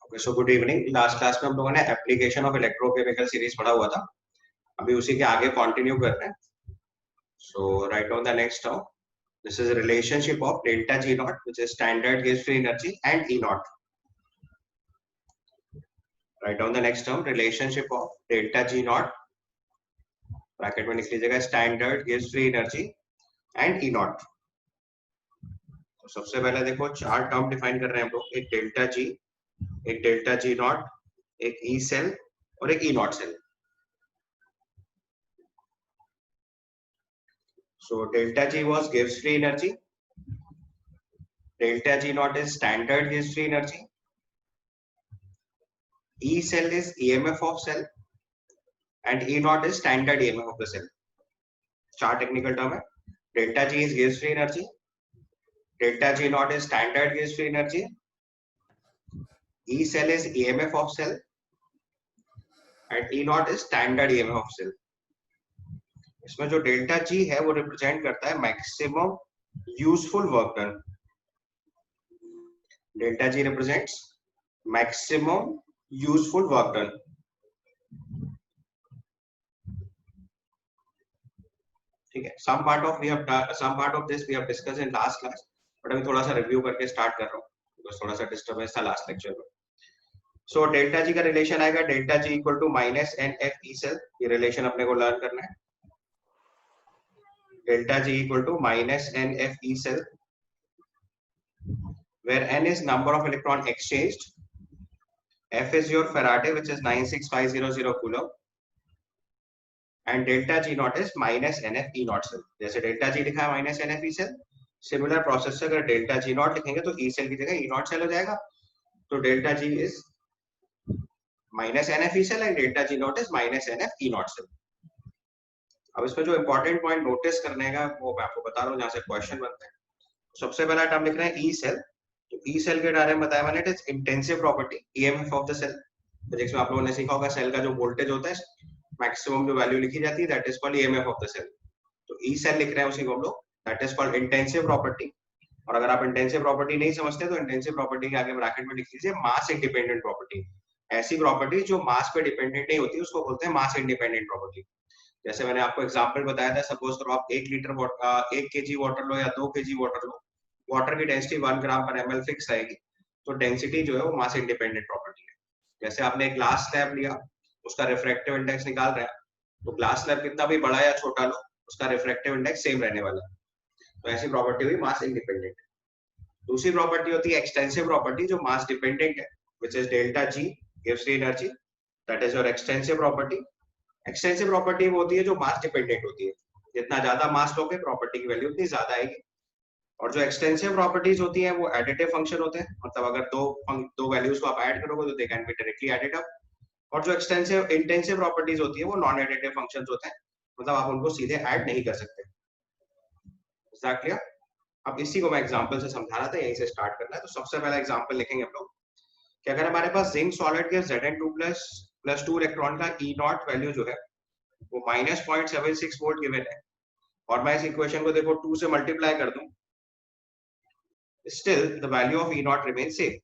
Okay, so good evening. Last class में हम लोगों ने एप्लीकेशन ऑफ इलेक्ट्रोकेमिकल सीरीज पढ़ा हुआ था। अभी उसी के आगे कंटिन्यू कर रहे हैं। So write on the next term, this is relationship of delta G not which is standard गेज free energy and E not. Write on the next term, relationship of delta G not, bracket में लिख लीजिएगा standard गेज free energy and E not. तो सबसे पहले देखो, चार टर्म डिफाइन कर रहे हैं हम लोग। एक डेल्टा जी नॉट, एक ई सेल और एक E not cell. So delta G was gives free energy. Delta G naught is standard gives free energy. E cell is EMF of cell and E naught is standard EMF of the cell. चार technical term है. Delta G is gives free energy. Delta G naught is standard gives free energy. E cell is EMF of cell and E naught is standard EMF of cell. इसमें जो delta G है वो represent करता है maximum useful work done. Delta G represents maximum useful work done. ठीक है, some part of this we have discussed in last class, but अभी थोड़ा सा रिव्यू करके स्टार्ट कर रहा हूँ because थोड़ा सा डिस्टर्बेंस था लास्ट लेक्चर में। सो डेल्टा जी का रिलेशन आएगा delta G equal to minus N F E cell. ये रिलेशन अपने को लर्न करना है। Delta G equal to minus N F E cell where n is number of electron exchanged, f is your Faraday which is 96500 coulomb, and delta G naught is minus NF E naught cell। जैसे delta G लिखा है minus NF E cell, similar process से अगर delta G naught लिखेंगे तो E cell की जगह E naught cell हो जाएगा। तो delta G is minus NF E cell and delta G naught is minus NF E naught cell। अब इसमें जो इंपॉर्टेंट पॉइंट नोटिस करने का वो मैं आपको बता रहा हूँ जहाँ से क्वेश्चन बनता है। सबसे पहला टर्म लिख रहे हैं ई सेल। तो ई सेल के बारे में बताया मैंने, it is intensive property EMF of the cell. Physics में आप लोगों ने सीखा होगा सेल का जो वोल्टेज होता है मैक्सिमम जो वैल्यू लिखी जाती है that is called EMF of the cell. तो ई सेल लिख रहे हैं उसी को हम लोग, that is called intensive property. और अगर आप इंटेंसिव प्रॉपर्टी नहीं समझते तो इंटेंसिव प्रॉपर्टी के आगे ब्रैकेट में लिख लीजिए मास इंडिपेंडेंट प्रॉपर्टी। ऐसी प्रॉपर्टी जो मास पे डिपेंडेंट नहीं होती उसको बोलते हैं मास इंडिपेंडेंट प्रॉपर्टी। जैसे मैंने आपको एग्जांपल बताया था, सपोज करो आप 1 केजी वाटर लो या 2 केजी वाटर लो, वाटर की डेंसिटी 1 ग्राम पर एमएल फिक्स रहेगी। तो डेंसिटी जो है वो मास इंडिपेंडेंट प्रॉपर्टी है। जैसे आपने एक ग्लास स्लैब लिया, उसका रिफ्रैक्टिव इंडेक्स निकाल रहे हैं, तो ग्लास स्लैब कितना भी बड़ा या छोटा लो उसका रिफ्रैक्टिव इंडेक्स सेम रहने वाला है। तो ऐसी प्रॉपर्टी हुई मास इंडिपेंडेंट। दूसरी प्रॉपर्टी होती है एक्सटेंसिव प्रॉपर्टी जो मास डिपेंडेंट है, which is delta G gives free energy, that is your extensive property. Extensive property वो होती है जो मास डिपेंडेंट होती है, जितना ज्यादा मास लोगे प्रॉपर्टी की वैल्यू उतनी ज्यादा आएगी। और जो एक्सटेंसिव प्रॉपर्टीज होती हैं वो एडिटिव फंक्शन होते हैं, मतलब अगर दो वैल्यूज को आप ऐड करोगे तो they can be directly added up. और जो एक्सटेंसिव इंटेंसिव प्रॉपर्टीज होती है वो नॉन एडिटिव फंक्शंस होते हैं, मतलब आप उनको सीधे ऐड नहीं कर सकते। क्लियर? अब इसी को मैं एग्जांपल से समझा रहा था, यहीं से स्टार्ट करना है। तो सबसे पहला एग्जांपल लिखेंगे हम लोग कि अगर हमारे पास जिंक सॉलिड के Zn2+2 इलेक्ट्रॉन का E नॉट वैल्यू जो है वो -0.76 वोल्ट गिवन है, और मैं इस इक्वेशन को देखो 2 से मल्टीप्लाई कर दूं, still the value of E naught remains same।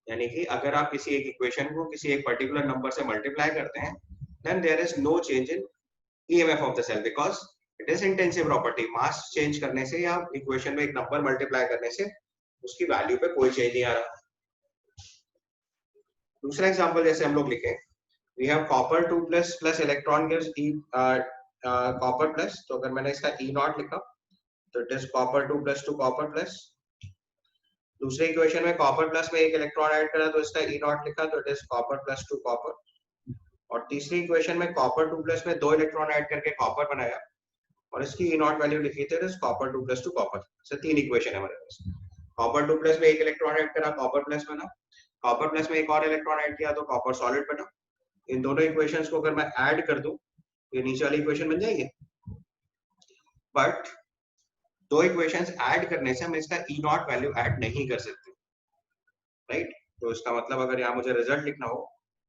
यानी कि अगर आप किसी एक इक्वेशन को किसी एक पर्टिकुलर नंबर से मल्टीप्लाई करते हैं then there is no change in EMF of the cell because it is intensive property। Mass change करने से या इक्वेशन में एक नंबर मल्टीप्लाई करने से उसकी वैल्यू पे कोई चेंज नहीं आ रहा। दूसरा एग्जांपल जैसे हम लोग लिखें, we have copper 2+ electron gives E copper plus. तो अगर मैंने इसका E नॉट लिखा तो it is copper 2+2 copper plus. दूसरे इक्वेशन में कॉपर प्लस में एक इलेक्ट्रॉन ऐड करा तो इसका E नॉट लिखा तो इट इज कॉपर +2 कॉपर। और तीसरी इक्वेशन में कॉपर 2+ में 2 इलेक्ट्रॉन ऐड करके कॉपर बनाया और इसकी E नॉट वैल्यू लिखी थी, इट इज कॉपर 2+2 कॉपर। से तीन इक्वेशन है हमारे पास। कॉपर 2+ में एक इलेक्ट्रॉन ऐड करा कॉपर प्लस बना, कॉपर प्लस में एक और इलेक्ट्रॉन ऐड किया तो कॉपर सॉलिड बना। इन दोनों इक्वेशंस को अगर मैं ऐड कर दूं ये नीचे वाली इक्वेशन बन जाएगी, बट दो इक्वेशंस ऐड करने से हम इसका E नॉट वैल्यू ऐड नहीं कर सकते, राइट? तो इसका मतलब अगर यहाँ मुझे रिजल्ट लिखना हो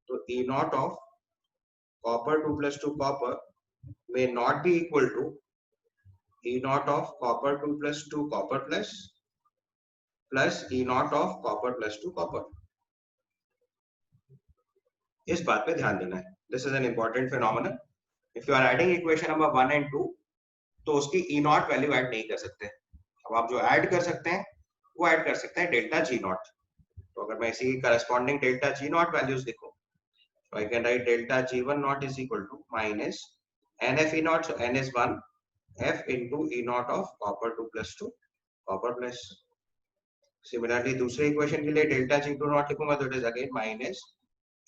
तो E not of copper 2+2 copper may not be equal to E not of copper 2+2 copper plus E not of copper +2 copper. इस बात पे ध्यान देना है. This is an important phenomenon. If you are adding equation number 1 and 2 तो उसकी ई not value add नहीं कर सकते. अब आप जो ऐड कर सकते हैं वो ऐड कर सकते हैं डेल्टा जी नॉट. तो अगर मैं इसी की corresponding delta G not values लिखूं तो I can write delta G one not is equal to minus N F E not. So n is 1 f into E naught of copper 2 plus 2 copper plus. Similarly दूसरे equation के लिए delta G2 not लिखूंगा तो it is again minus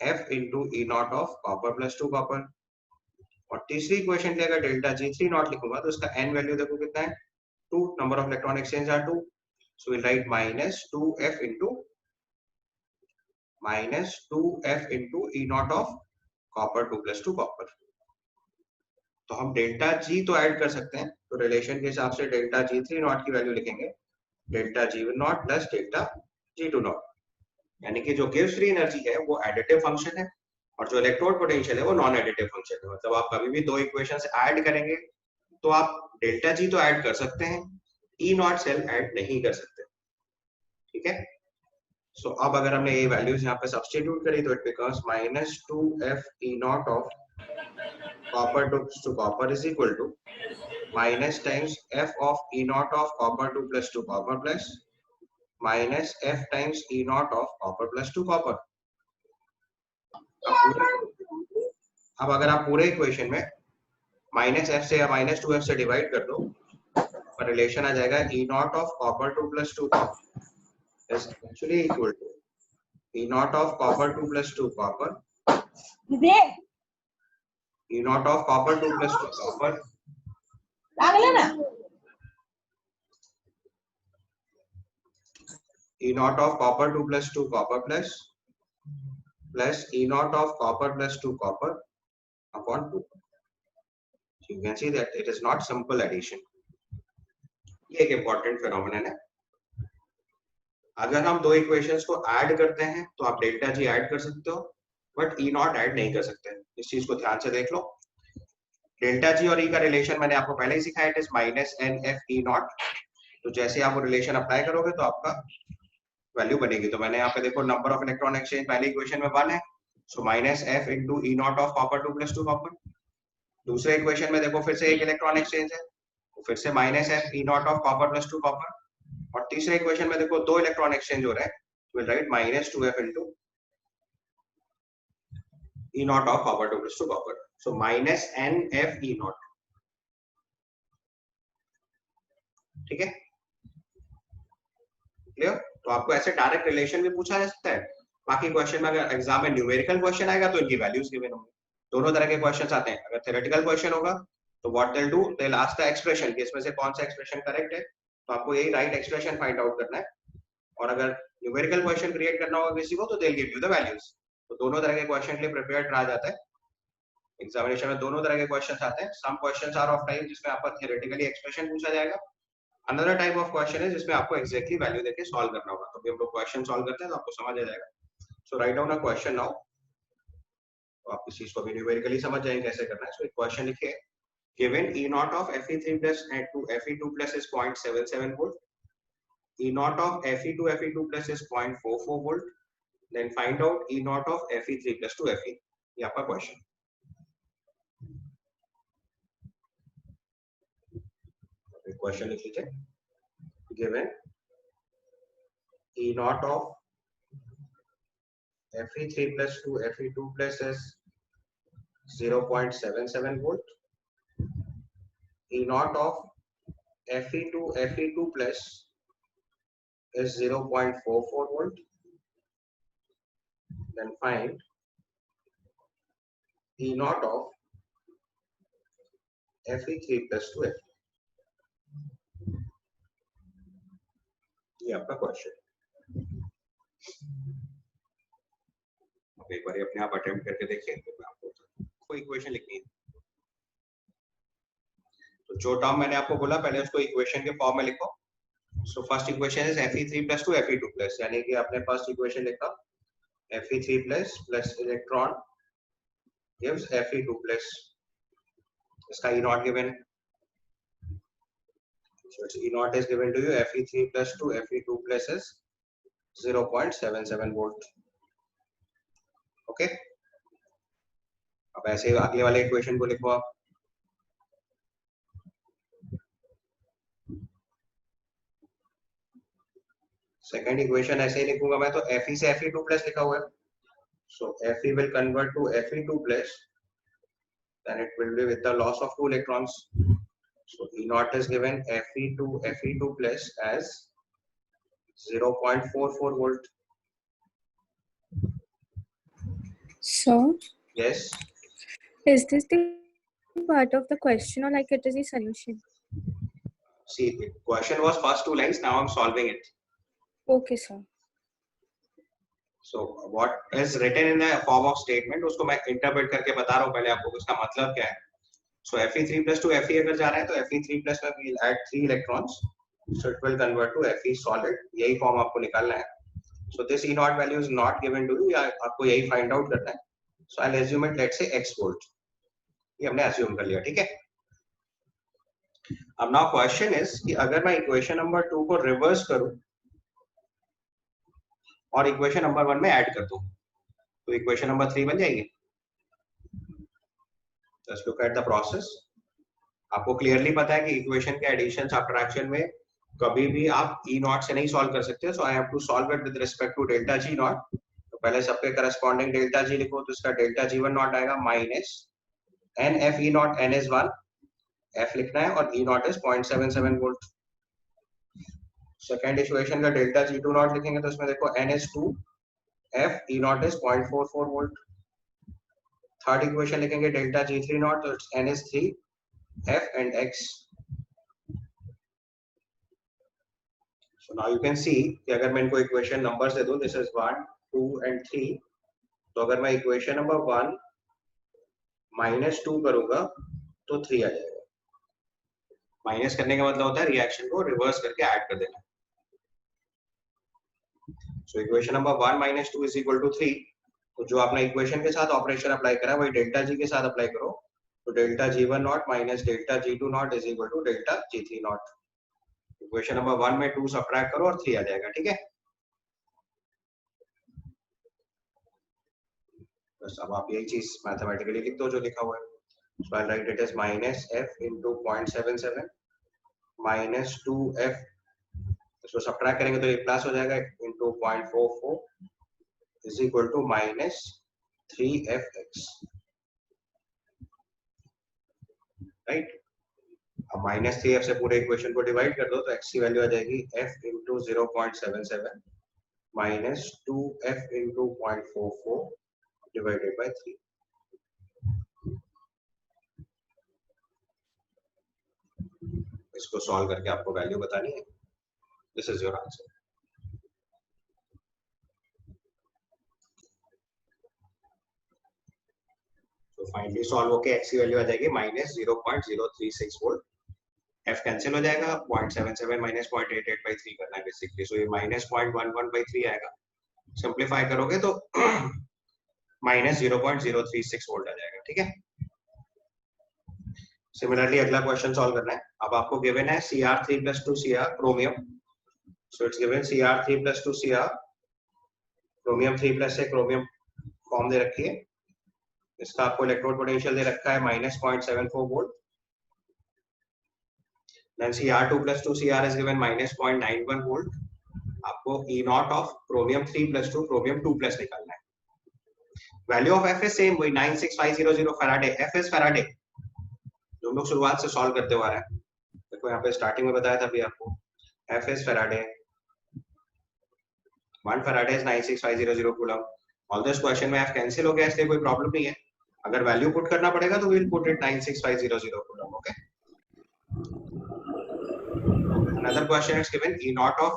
f into E naught of copper plus 2 copper. और तीसरी equation के लिए अगर डेल्टा G3 नॉट लिखूंगा तो उसका n वैल्यू देखो कितना है 2. Number of electron exchange are 2. So will write minus 2f into E naught of copper 2 plus 2 copper. तो हम डेल्टा जी तो ऐड कर सकते हैं. तो रिलेशन के हिसाब से डेल्टा G3 नॉट की वैल्यू लिखेंगे delta G1 not plus delta G2 not. यानी कि जो गिव्स फ्री एनर्जी है वो एडिटिव फंक्शन है और जो इलेक्ट्रोड पोटेंशियल है वो नॉन एडिटिव फंक्शन है. मतलब आप कभी भी दो इक्वेशंस ऐड करेंगे तो आप डेल्टा जी तो ऐड कर सकते हैं, ई नॉट सेल ऐड नहीं कर सकते. ठीक है. सो अब अगर हमने ये वैल्यूज यहाँ पे सब्स्टिट्यूट करी तो it becomes minus 2f E not of copper to copper is equal to minus times f of E naught of copper 2 plus 2 copper plus minus f times E naught of copper plus 2 copper. अब अगर आप पूरे equation में minus F से या minus 2f से divide कर दो और रिलेशन आ जाएगा E naught of copper 2 plus 2 copper is actually equal to E naught of copper 2 plus 2 copper E naught of copper 2 plus 2 copper E naught of copper 2 plus 2 copper plus E naught of copper plus 2 copper upon 2. So you can see that it is not simple addition. ये एक important phenomenon है. अगर हम दो equations को add करते हैं तो आप डेल्टा जी ऐड कर सकते हो बट ई नॉट ऐड नहीं कर सकते. इस चीज को ध्यान से देख लो. डेल्टा जी और ई का रिलेशन मैंने आपको पहले ही सिखाया, it is minus N F E not. तो जैसे आप वो रिलेशन अप्लाई करोगे तो आपका वैल्यू बनेगी. तो मैंने यहाँ पे देखो नंबर ऑफ इलेक्ट्रॉन एक्सचेंज पहले इक्वेशन में 1 है, so minus F into E not of copper 2 plus 2 copper. दूसरे इक्वेशन में देखो फिर से एक इलेक्ट्रॉन एक्सचेंज है तो फिर से minus F E not of copper plus 2 copper. और तीसरे इक्वेशन में देखो दो इलेक्ट्रॉन एक्सचेंज हो रहे हैं, will write minus 2f into E not of copper 2 plus 2 copper. So minus N F E not. ठीक है, क्लियर. तो आपको ऐसे डायरेक्ट रिलेशन भी पूछा जा सकता है. बाकी क्वेश्चन में अगर एग्जाम में न्यूमेरिकल क्वेश्चन आएगा तो इनकी वैल्यूज गिवन होंगे. दोनों तरह के क्वेश्चंस आते हैं. अगर थ्योरेटिकल क्वेश्चन होगा तो what they will do, they will ask the expression कि इसमें से कौन सा एक्सप्रेशन करेक्ट है, तो आपको यही राइट एक्सप्रेशन फाइंड आउट करना है. और अगर न्यूमेरिकल क्वेश्चन क्रिएट करना होगा किसी को तो they will give you the values. तो दोनों तरह के क्वेश्चन के लिए प्रिपेयर्ड रहा जाता है. एग्जामिनेशन में दोनों तरह के क्वेश्चंस आते हैं. Some questions are of type जिसमें आपका थ्योरेटिकली एक्सप्रेशन पूछा जाएगा. अनदर टाइप ऑफ क्वेश्चन है जिसमें आपको एक्जेक्टली वैल्यू देके सॉल्व करना होगा. तो अभी हम लोग क्वेश्चन सॉल्व करते हैं तो आपको समझ आ जाएगा. So write down a question now. तो आप इस चीज को भी न्यूमेरिकली समझ जाएंगे कैसे करना है. सो एक क्वेश्चन लिखिए. Given E naught of Fe3 plus and to Fe2 plus is 0.77 volt. E naught of Fe2 plus is 0.44 volt. Then find out E naught of Fe3 plus to Fe. ये आपका question. Question लिख लीजिए. Given E naught of Fe3 plus to Fe2 plus is 0.77 volt. E naught of Fe2 plus is 0.44 volt. Then find E naught of Fe3 plus 2 Fe. ये आपका question. एक बार अपने आप attempt करके देखिए. तो आपको कोई इक्वेशन लिखनी है तो जो टर्म मैंने आपको बोला पहले उसको इक्वेशन के फॉर्म में लिखो. So first equation is Fe3 plus to Fe2 plus. यानी कि आपने फर्स्ट इक्वेशन लिखा Fe3 plus plus electron gives Fe2 plus. इसका E naught given. So its E naught is given to you. Fe3 plus to Fe2 plus is 0.77 volt. Okay. अब ऐसे अगले वाले equation को लिखो आप। सेकंड इक्वेशन ऐसे ही लिखूंगा मैं, तो Fe से Fe2 प्लस लिखा हुआ है, so Fe will convert to Fe2 plus, then it will be with the loss of 2 electrons. So E naught is given Fe2 plus as 0.44 volt. So, Yes. is this the part of the question or like it is the solution? See, the question was first 2 lines, now I'm solving it. Okay, sir. So what is written in the form of statement, उसको मैं interpret करके बता रहा हूँ पहले आपको उसका मतलब क्या है. So Fe3 plus to Fe अगर जा रहा है तो Fe3 plus में we'll add 3 electrons, so it will convert to Fe solid. यही form आपको निकालना है. So this E naught value is not given to you, या आपको यही find out करना है. So I'll assume it, let's say x volt. ये हमने assume कर लिया, ठीक है. अब now question is कि अगर मैं equation number 2 को reverse करूं और equation number 1 में add कर दूं, तो equation number 3 बन जाएगी. Let's look at the process. आपको क्लियरली पता है कि इक्वेशन के एडिशन सब्ट्रैक्शन में कभी भी आप E नॉट से नहीं सॉल्व कर सकते, so I have to solve it with respect to delta G not. तो पहले सबके करस्पॉन्डिंग डेल्टा G लिखो, तो इसका डेल्टा G1 नॉट आएगा minus n f E not, n is 1, f लिखना है और E not is 0.77 volt. Second equation का डेल्टा G2 नॉट लिखेंगे तो इसमें देखो n is 2, f E not is 0.44 volt. Third equation लिखेंगे डेल्टा G3 नॉट, तो n is 3, f and x. So now you can see कि अगर मैं इनको इक्वेशन नंबर्स दे दूं, this is 1, 2 and 3, तो अगर मैं इक्वेशन नंबर 1 माइनस 2 करूंगा तो 3 आ जाएगा. माइनस करने का मतलब होता है रिएक्शन को रिवर्स करके ऐड कर देना. So equation number 1 minus 2 is equal to 3. तो जो आपने इक्वेशन के साथ ऑपरेशन अप्लाई करा वही डेल्टा जी के साथ अप्लाई करो, तो delta G1 not minus delta G2 not is equal to delta G3 not. Equation number 1 में 2 सब्ट्रैक्ट करो और 3 आ जाएगा, ठीक है. बस अब आप यही चीज मैथमेटिकली लिख दो जो लिखा हुआ है. So I write it is minus f into 0.77 minus 2f, इसको सब्ट्रैक्ट करेंगे तो ये प्लस हो जाएगा, into 0.44 is equal to minus 3fx, right. अब माइनस 3f से पूरे इक्वेशन को डिवाइड कर दो तो x की वैल्यू आ जाएगी f into 0.77 minus 2f into 0.44 divided by 3. इसको सॉल्व करके आपको वैल्यू बतानी है. This is your answer. तो फाइनली सॉल्व होके x की वैल्यू आ जाएगी माइनस 0.036 वोल्ट. f कैंसिल हो जाएगा, 0.77 माइनस 0.88 by 3 करना है बेसिकली, सो ये माइनस 0.11 by 3 आएगा. सिंप्लीफाई करोगे तो माइनस 0.036 वोल्ट आ जाएगा, ठीक है. सिमिलरली अगला क्वेश्चन सॉल्व करना है. अब आपको गिवन है Cr3 plus 2 Cr chromium, so it's given Cr3 plus 2 Cr chromium 3 plus से क्रोमियम फॉर्म दे रखी है. इसका आपको इलेक्ट्रोड पोटेंशियल दे रखा है minus 0.74 volt. Then Cr2 plus 2 Cr is given minus 0.91 volt. आपको E naught of chromium 3 plus 2 chromium 2 plus निकालना है. Value of F is same, वही 96500 फैराडे. F is फैराडे, जो हम लोग शुरुआत से सॉल्व करते हुआ रहे हैं. देखो यहाँ पे स्टार्टिंग में बताया था अभी आपको, F is Faraday, 1 Faraday is 96500 coulomb. All this question में F कैंसिल हो गया, इसलिए कोई प्रॉब्लम नहीं है. अगर वैल्यू पुट करना पड़ेगा तो we'll put it 96500 coulomb. Okay. Another question is given E naught of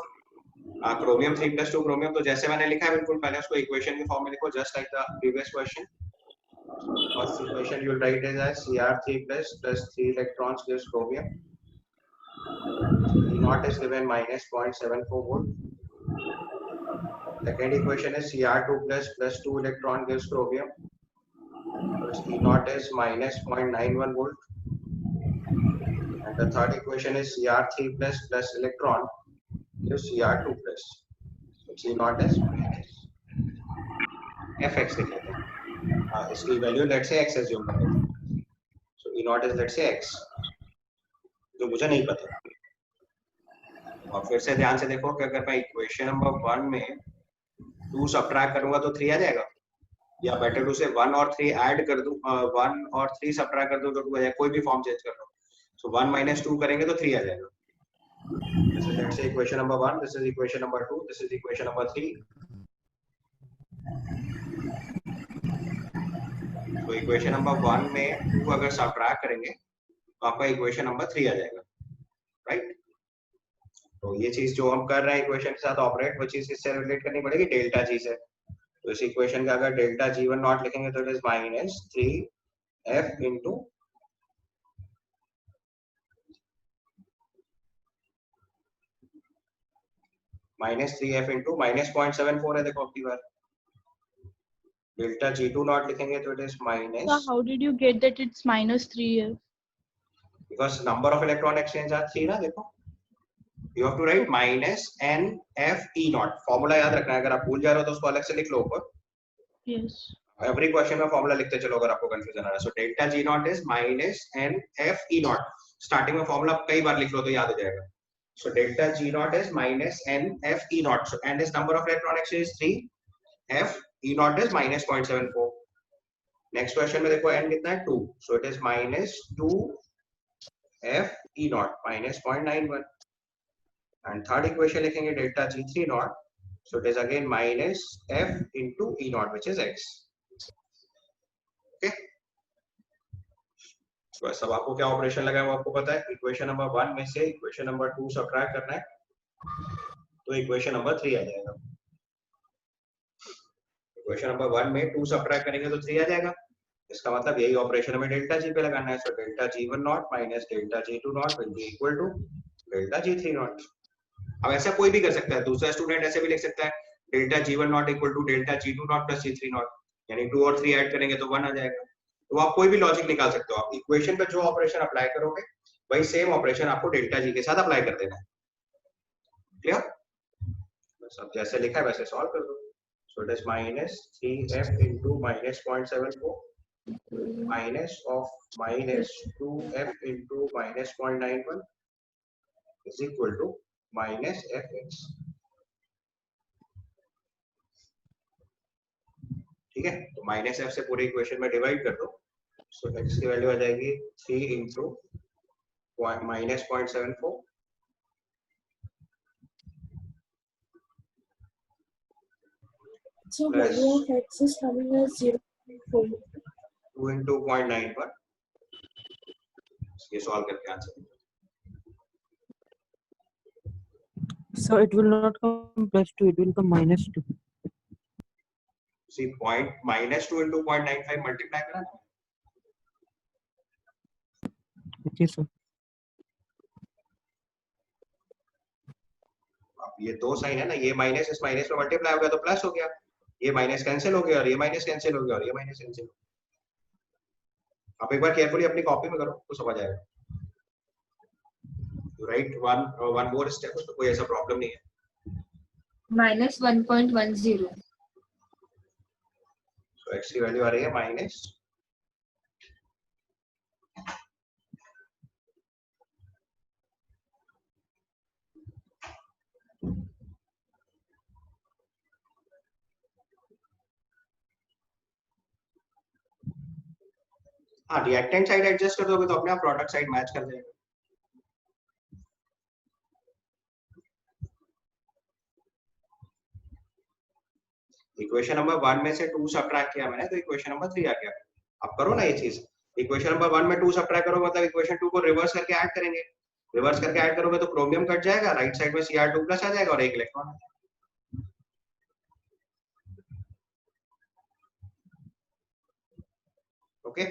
chromium 3 plus 2 chromium. तो जैसे मैंने लिखा है बिल्कुल पहले उसको इक्वेशन के फॉर्म में लिखो, just like the previous question. First equation you will write it as Cr3 plus 3 electrons gives chromium. E naught is given minus 0.74 volt. Second equation is Cr2 plus 2 electron gives chromium. So E naught is minus 0.91 volt. And the third equation is Cr3 plus electron gives Cr2 plus. So C naught is minus Fx लिख लेते हैं. इसकी value let's say x assume करते हैं, सो E not is let's say x, जो मुझे नहीं पता। और फिर से ध्यान से देखो कि अगर मैं इक्वेशन नंबर 1 में 2 सब्ट्रैक्ट करूंगा तो 3 आ जाएगा, या बेटर टू से 1 और 3 ऐड कर दूं, 1 और 3 सब्ट्रैक्ट कर दूं तो 2 आ जाएगा, कोई भी फॉर्म चेंज कर लो। सो 1 माइनस 2 करेंगे तो 3 आ जाएगा। This is let's say equation number 1, this is equation number 2, this is equation number 3. तो इक्वेशन नंबर 1 में 2 अगर सब्ट्रैक्ट करेंगे तो आपका इक्वेशन नंबर 3 आ जाएगा, राइट। तो ये चीज जो हम कर रहे हैं इक्वेशन के साथ ऑपरेट, वो चीज इससे रिलेट करनी पड़ेगी डेल्टा जी से। तो इस इक्वेशन का अगर डेल्टा जी1 नॉट लिखेंगे तो it is minus 3f into minus 0.74 है, देखो अपनी बार। डेल्टा G2 नॉट लिखेंगे तो it is minus, So how did you get that it's minus 3f? Because number of electron exchange are 3 ना, देखो you have to write minus NF E not. Formula याद रखना है, अगर आप भूल जा रहे हो तो उसको अलग से लिख लो ऊपर। Yes. एवरी क्वेश्चन में फॉर्मूला लिखते चलो अगर आपको कंफ्यूजन आ रहा है। So delta G naught is minus NF E not. Starting में फॉर्मूला कई बार लिख लो तो याद हो जाएगा। So delta G naught is minus NF E not. So N is number of electron exchange 3, F E not is minus 0.74। Next question में देखो N कितना है 2, सो it is minus 2 F E not minus 0.91। And third equation लिखेंगे delta G3 not, so it is again minus f into E naught which is x. Okay, तो सब आपको क्या operation लगा है वो आपको पता है। इक्वेशन नंबर 1 में से इक्वेशन नंबर 2 सब्ट्रैक्ट करना है तो इक्वेशन नंबर 3 आ जाएगा। इक्वेशन नंबर 1 में 2 सब्ट्रैक्ट करेंगे तो 3 आ जाएगा। इसका मतलब यही ऑपरेशन हमें डेल्टा जी पे लगाना है। So delta G1 not minus delta G2 not will be equal to delta G3 not. अब ऐसा कोई भी कर सकता है, दूसरा स्टूडेंट ऐसे भी लिख सकता है delta G1 not equal to delta G2 not plus G3 not, यानी 2 और 3 ऐड करेंगे तो 1 आ जाएगा। तो आप कोई भी लॉजिक निकाल सकते हो। आप इक्वेशन पे जो ऑपरेशन अप्लाई करोगे वही सेम ऑपरेशन आपको डेल्टा जी के साथ अप्लाई कर देना है। क्लियर? बस अब जैसे लिखा है वैसे सॉल्व कर दो। So it is minus 3f into minus 0.74 minus of minus 2f into minus 0.91 is equal to minus fx। ठीक है, तो माइनस f से पूरे इक्वेशन में डिवाइड कर दो। सो x की वैल्यू आ जाएगी 3 into minus 0.74 So plus value of x is coming as 0.4. 2 into 0.91। ये सॉल्व करके answer. So it will not come plus 2, it will come minus 2. See point minus 2 into 0.95 multiply करा ना। Okay, sir. अब ये दो sign है ना, ये माइनस इस माइनस में मल्टीप्लाई हो गया तो प्लस हो गया, ये माइनस कैंसिल हो गया और ये माइनस कैंसिल हो गया और ये माइनस कैंसिल। आप एक बार केयरफुली अपनी कॉपी में करो तो समझ आएगा। राइट, वन मोर स्टेप, उसमें कोई ऐसा प्रॉब्लम नहीं है। Minus 1.10. सो x की वैल्यू आ रही है माइनस, हाँ रिएक्टेंट साइड एडजस्ट कर दोगे तो अपने आप प्रोडक्ट साइड मैच कर जाएगा। इक्वेशन नंबर 1 में से 2 सब्ट्रैक्ट किया मैंने तो इक्वेशन नंबर 3 आ गया। अब करो ना ये चीज, इक्वेशन नंबर 1 में 2 सब्ट्रैक्ट करो मतलब इक्वेशन 2 को रिवर्स करके ऐड करेंगे। रिवर्स करके ऐड करोगे तो क्रोमियम कट जाएगा, राइट साइड में Cr2 प्लस आ जाएगा और एक इलेक्ट्रॉन। ओके,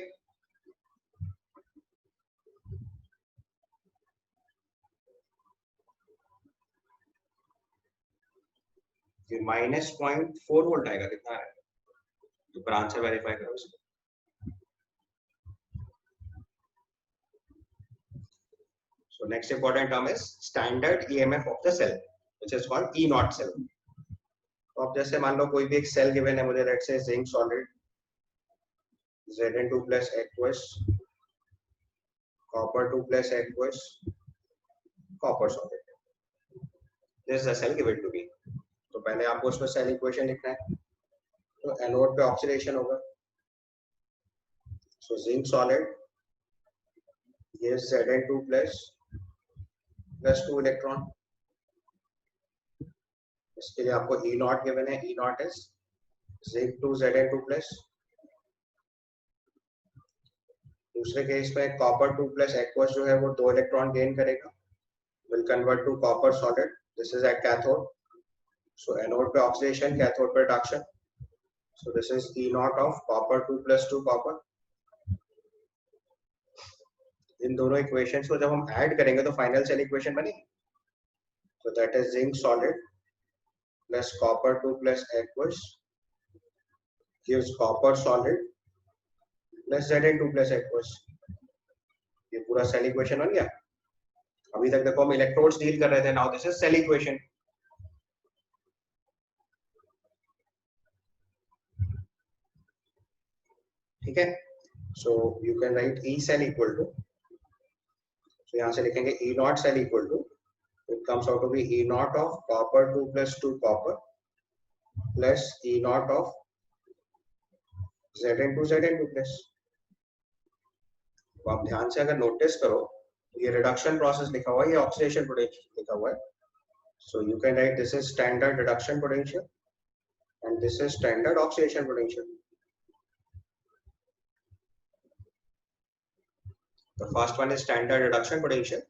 ये माइनस 0.4 वोल्ट आएगा, कितना है तो पर आंसर वेरीफाई करो इसको। So next important term is standard EMF of the cell, which is called E naught cell. तो अब जैसे मान लो कोई भी एक सेल गिवन है मुझे, let's say zinc solid Zn2 plus aqueous, copper 2 plus aqueous, copper solid. This is the cell given to be. तो पहले आपको उसमें सेल इक्वेशन लिखना है. तो एनोड पे ऑक्सीडेशन होगा. So zinc solid, ये Zn2 plus 2 इलेक्ट्रॉन. इसके लिए आपको E नॉट गिवन है. E not is zinc 2 Zn2 plus. दूसरे केस में कॉपर 2 प्लस एक्वस जो है वो 2 इलेक्ट्रॉन गेन करेगा, will convert to copper solid. This is at cathode. So anode पे ऑक्सीडेशन, कैथोड पे reduction. So this is E not of copper 2 plus 2 कॉपर. इन दोनों इक्वेशंस को जब हम ऐड करेंगे तो फाइनल सेल इक्वेशन बनेगी. So that is zinc solid plus copper 2 plus aqueous gives copper solid plus Zn2 plus aqueous. ये पूरा सेल इक्वेशन बन गया. अभी तक देखो हम इलेक्ट्रोड्स डील कर रहे थे. Now this is cell equation. ठीक है. So you can write E cell equal to, तो यहां से लिखेंगे E naught cell equal to, it comes out to be E not of copper 2 plus 2 copper plus E not of Zn2 plus. तो आप ध्यान से अगर नोटिस करो तो ये रिडक्शन प्रोसेस लिखा हुआ है, ये ऑक्सीडेशन पोटेंशियल लिखा हुआ है. So you can right this is standard reduction potential and this is standard oxidation potential. The first one is standard reduction potential,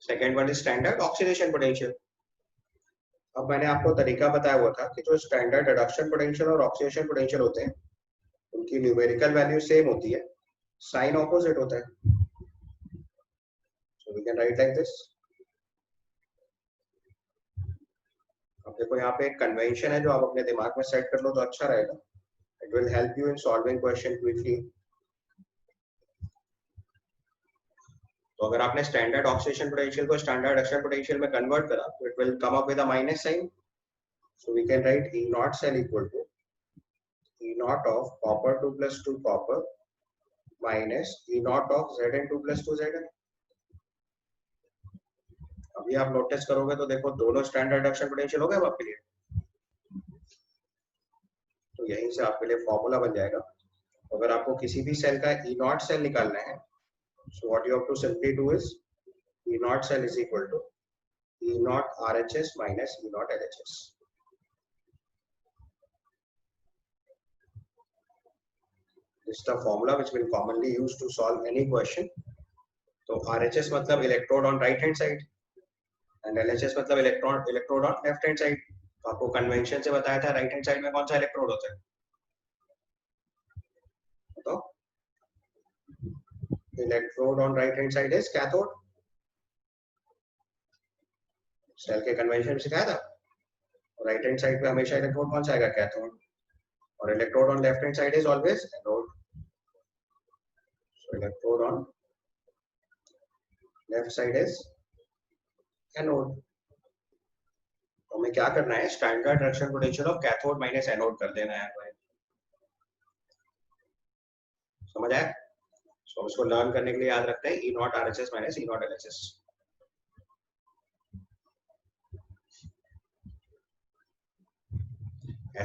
second one is standard oxidation potential. अब मैंने आपको तरीका बताया हुआ था कि जो स्टैंडर्ड रिडक्शन पोटेंशियल और ऑक्सीडेशन पोटेंशियल होते हैं उनकी न्यूमेरिकल वैल्यू सेम होती है, साइन ऑपोजिट होता है. So we can write like this. अब देखो यहाँ पे एक कन्वेंशन है जो आप अपने दिमाग में सेट कर लो तो अच्छा रहेगा. It will help you in solving question quickly. तो अगर आपने स्टैंडर्ड ऑक्सीडेशन पोटेंशियल को स्टैंडर्ड रिडक्शन पोटेंशियल में कन्वर्ट करा तो it will come up with a minus sign. So we can write E naught cell equal to E not of copper 2 plus 2 copper minus E not of Zn2 plus 2 Zn. अभी आप notice करोगे तो देखो दोनों standard reduction potential हो गए आपके लिए. तो यहीं से आपके लिए फॉर्मूला बन जाएगा. अगर आपको किसी भी सेल का E नॉट सेल निकालना है, so what you have to simply do is E naught cell is equal to E naught RHS minus E naught LHS. This is the formula which will commonly use to solve any question. So RHS मतलब electrode on right hand side and LHS मतलब electrode on left hand side. तो आपको convention से बताया था right hand side में कौन सा इलेक्ट्रोड होता है. तो electrode on right hand side is cathode. Cell के कन्वेंशन में सिखाया था. राइट हैंड साइड पे हमेशा इलेक्ट्रोड कौन सा आएगा, कैथोड. और electrode on left hand side is always anode. So electrode on left side is anode. तो हमें क्या करना है, standard reduction potential of cathode minus anode कर देना है. समझ आया. सो इसको लर्न करने के लिए याद रखते हैं E naught RHS minus E naught LHS.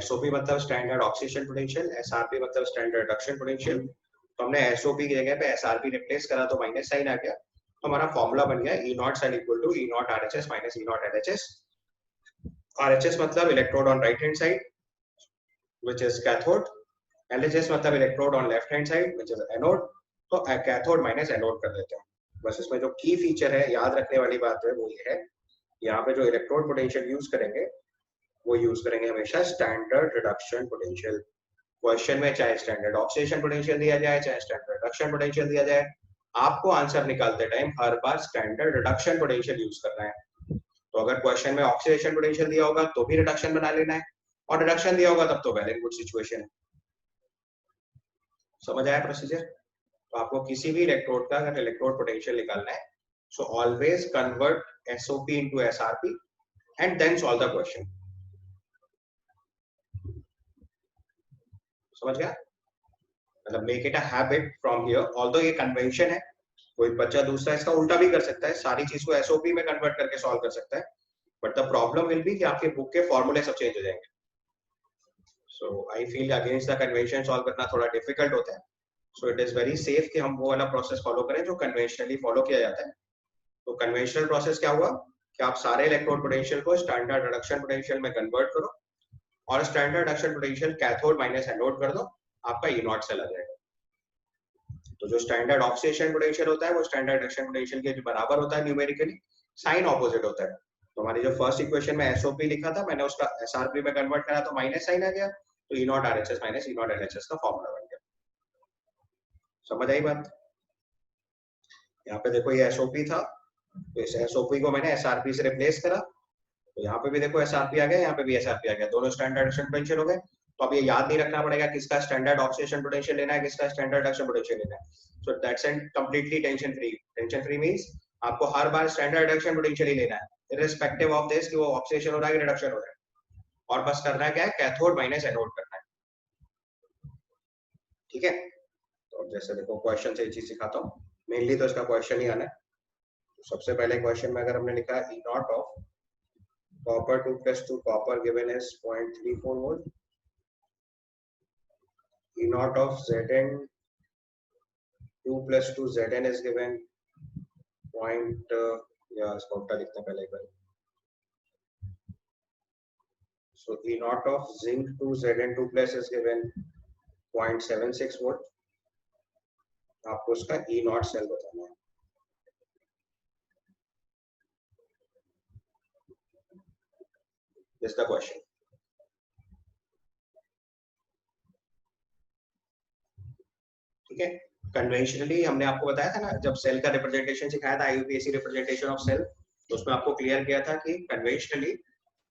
SOP मतलब स्टैंडर्ड ऑक्सीडेशन पोटेंशियल, SRP मतलब स्टैंडर्ड रिडक्शन पोटेंशियल. तो हमने SOP की जगह पे SRP रिप्लेस करा तो माइनस साइन आ गया. तो हमारा फॉर्मूला बन गया E naught cell equal to E naught RHS minus E naught LHS. RHS मतलब electrode on right hand side which is cathode. LHS मतलब electrode on left hand side which is anode. तो cathode minus anode कर देते हैं. बस इसमें जो की फीचर है याद रखने वाली बात है वो ये है, यहाँ पे जो इलेक्ट्रोड पोटेंशियल यूज करेंगे वो यूज करेंगे हमेशा स्टैंडर्ड रिडक्शन पोटेंशियल. क्वेश्चन में चाहे स्टैंडर्ड ऑक्सीडेशन पोटेंशियल दिया जाए चाहे स्टैंडर्ड रिडक्शन पोटेंशियल दिया जाए, आपको आंसर निकालते टाइम हर बार स्टैंडर्ड रिडक्शन पोटेंशियल यूज करना है. तो अगर क्वेश्चन में ऑक्सीडेशन पोटेंशियल दिया होगा तो भी रिडक्शन बना लेना है, और रिडक्शन दिया होगा तब तो वेल एंड गुड सिचुएशन है. समझ आया प्रोसीजर. तो आपको किसी भी इलेक्ट्रोड का अगर इलेक्ट्रोड पोटेंशियल निकालना है, so always convert SOP into SRP and then solve the question. समझ गया. मतलब make it a habit from here, although ये कन्वेंशन है, कोई बच्चा दूसरा इसका उल्टा भी कर सकता है, सारी चीज को एसओपी में कन्वर्ट करके सॉल्व कर सकता है, but the problem will be कि आपके बुक के फॉर्मूले सब चेंज हो जाएंगे। So I feel against the convention solve करना थोड़ा डिफिकल्ट होता है, so it is very safe कि हम वो वाला प्रोसेस फॉलो करें जो कन्वेंशनली फॉलो किया जाता है। तो कन्वेंशनल प्रोसेस क्या हुआ कि आप सारे इलेक्ट्रोड पोटेंशियल को स्टैंडर्ड रिडक्शन पोटेंशियल में कन्वर्ट करो और standard reduction potential cathode minus anode कर दो, आपका ई नॉट सेल आ जाएगा। तो जो स्टैंडर्ड ऑक्सीडेशन पोटेंशियल होता है वो स्टैंडर्ड रिडक्शन पोटेंशियल के बराबर होता है न्यूमेरिकली, साइन ऑपोजिट होता है। तो हमारी जो फर्स्ट इक्वेशन में एसओपी लिखा था मैंने उसका एसआरपी में कन्वर्ट करा तो माइनस साइन आ गया, तो E not RHS minus E not LHS का फॉर्मूला बन गया। समझ आई बात? यहाँ पे देखो ये एसओपी था, तो इस एसओपी को मैंने एसआरपी से रिप्लेस करा, तो यहाँ पे भी देखो एसआरपी आ गया, यहाँ पे भी एसआरपी आ गया, दोनों स्टैंडर्ड रिडक्शन पोटेंशियल हो गए। तो अब ये याद नहीं रखना पड़ेगा किसका स्टैंडर्ड ऑक्सीडेशन पोटेंशियल लेना है, किसका स्टैंडर्ड रिडक्शन पोटेंशियल लेना है। So that's and completely tension free. Tension free means आपको हर बार स्टैंडर्ड रिडक्शन पोटेंशियल ही लेना है, इररिस्पेक्टिव ऑफ दिस कि वो ऑक्सीडेशन हो रहा है कि रिडक्शन हो रहा है, और बस करना है क्या है, कैथोड माइनस एनोड करना है। ठीक है, तो जैसे देखो क्वेश्चन से ये चीज सिखाता हूँ, मेनली तो इसका क्वेश्चन ही आना है। तो सबसे पहले क्वेश्चन में अगर हमने लिखा है E not of copper 2 plus 2 copper given as 0.34 volt, E naught of Zn 2 plus 2 Zn is given इसका उल्टा लिखते हैं पहले एक बार। So E naught of zinc 2 Zn 2 plus is given 0.76 volt। आपको उसका E naught सेल बताना है। This is the question। ठीक है, कन्वेंशनली हमने आपको बताया था ना, जब सेल का रिप्रेजेंटेशन सिखाया था आईयूपीएसी रिप्रेजेंटेशन ऑफ सेल, तो उसमें आपको क्लियर किया था कि कन्वेंशनली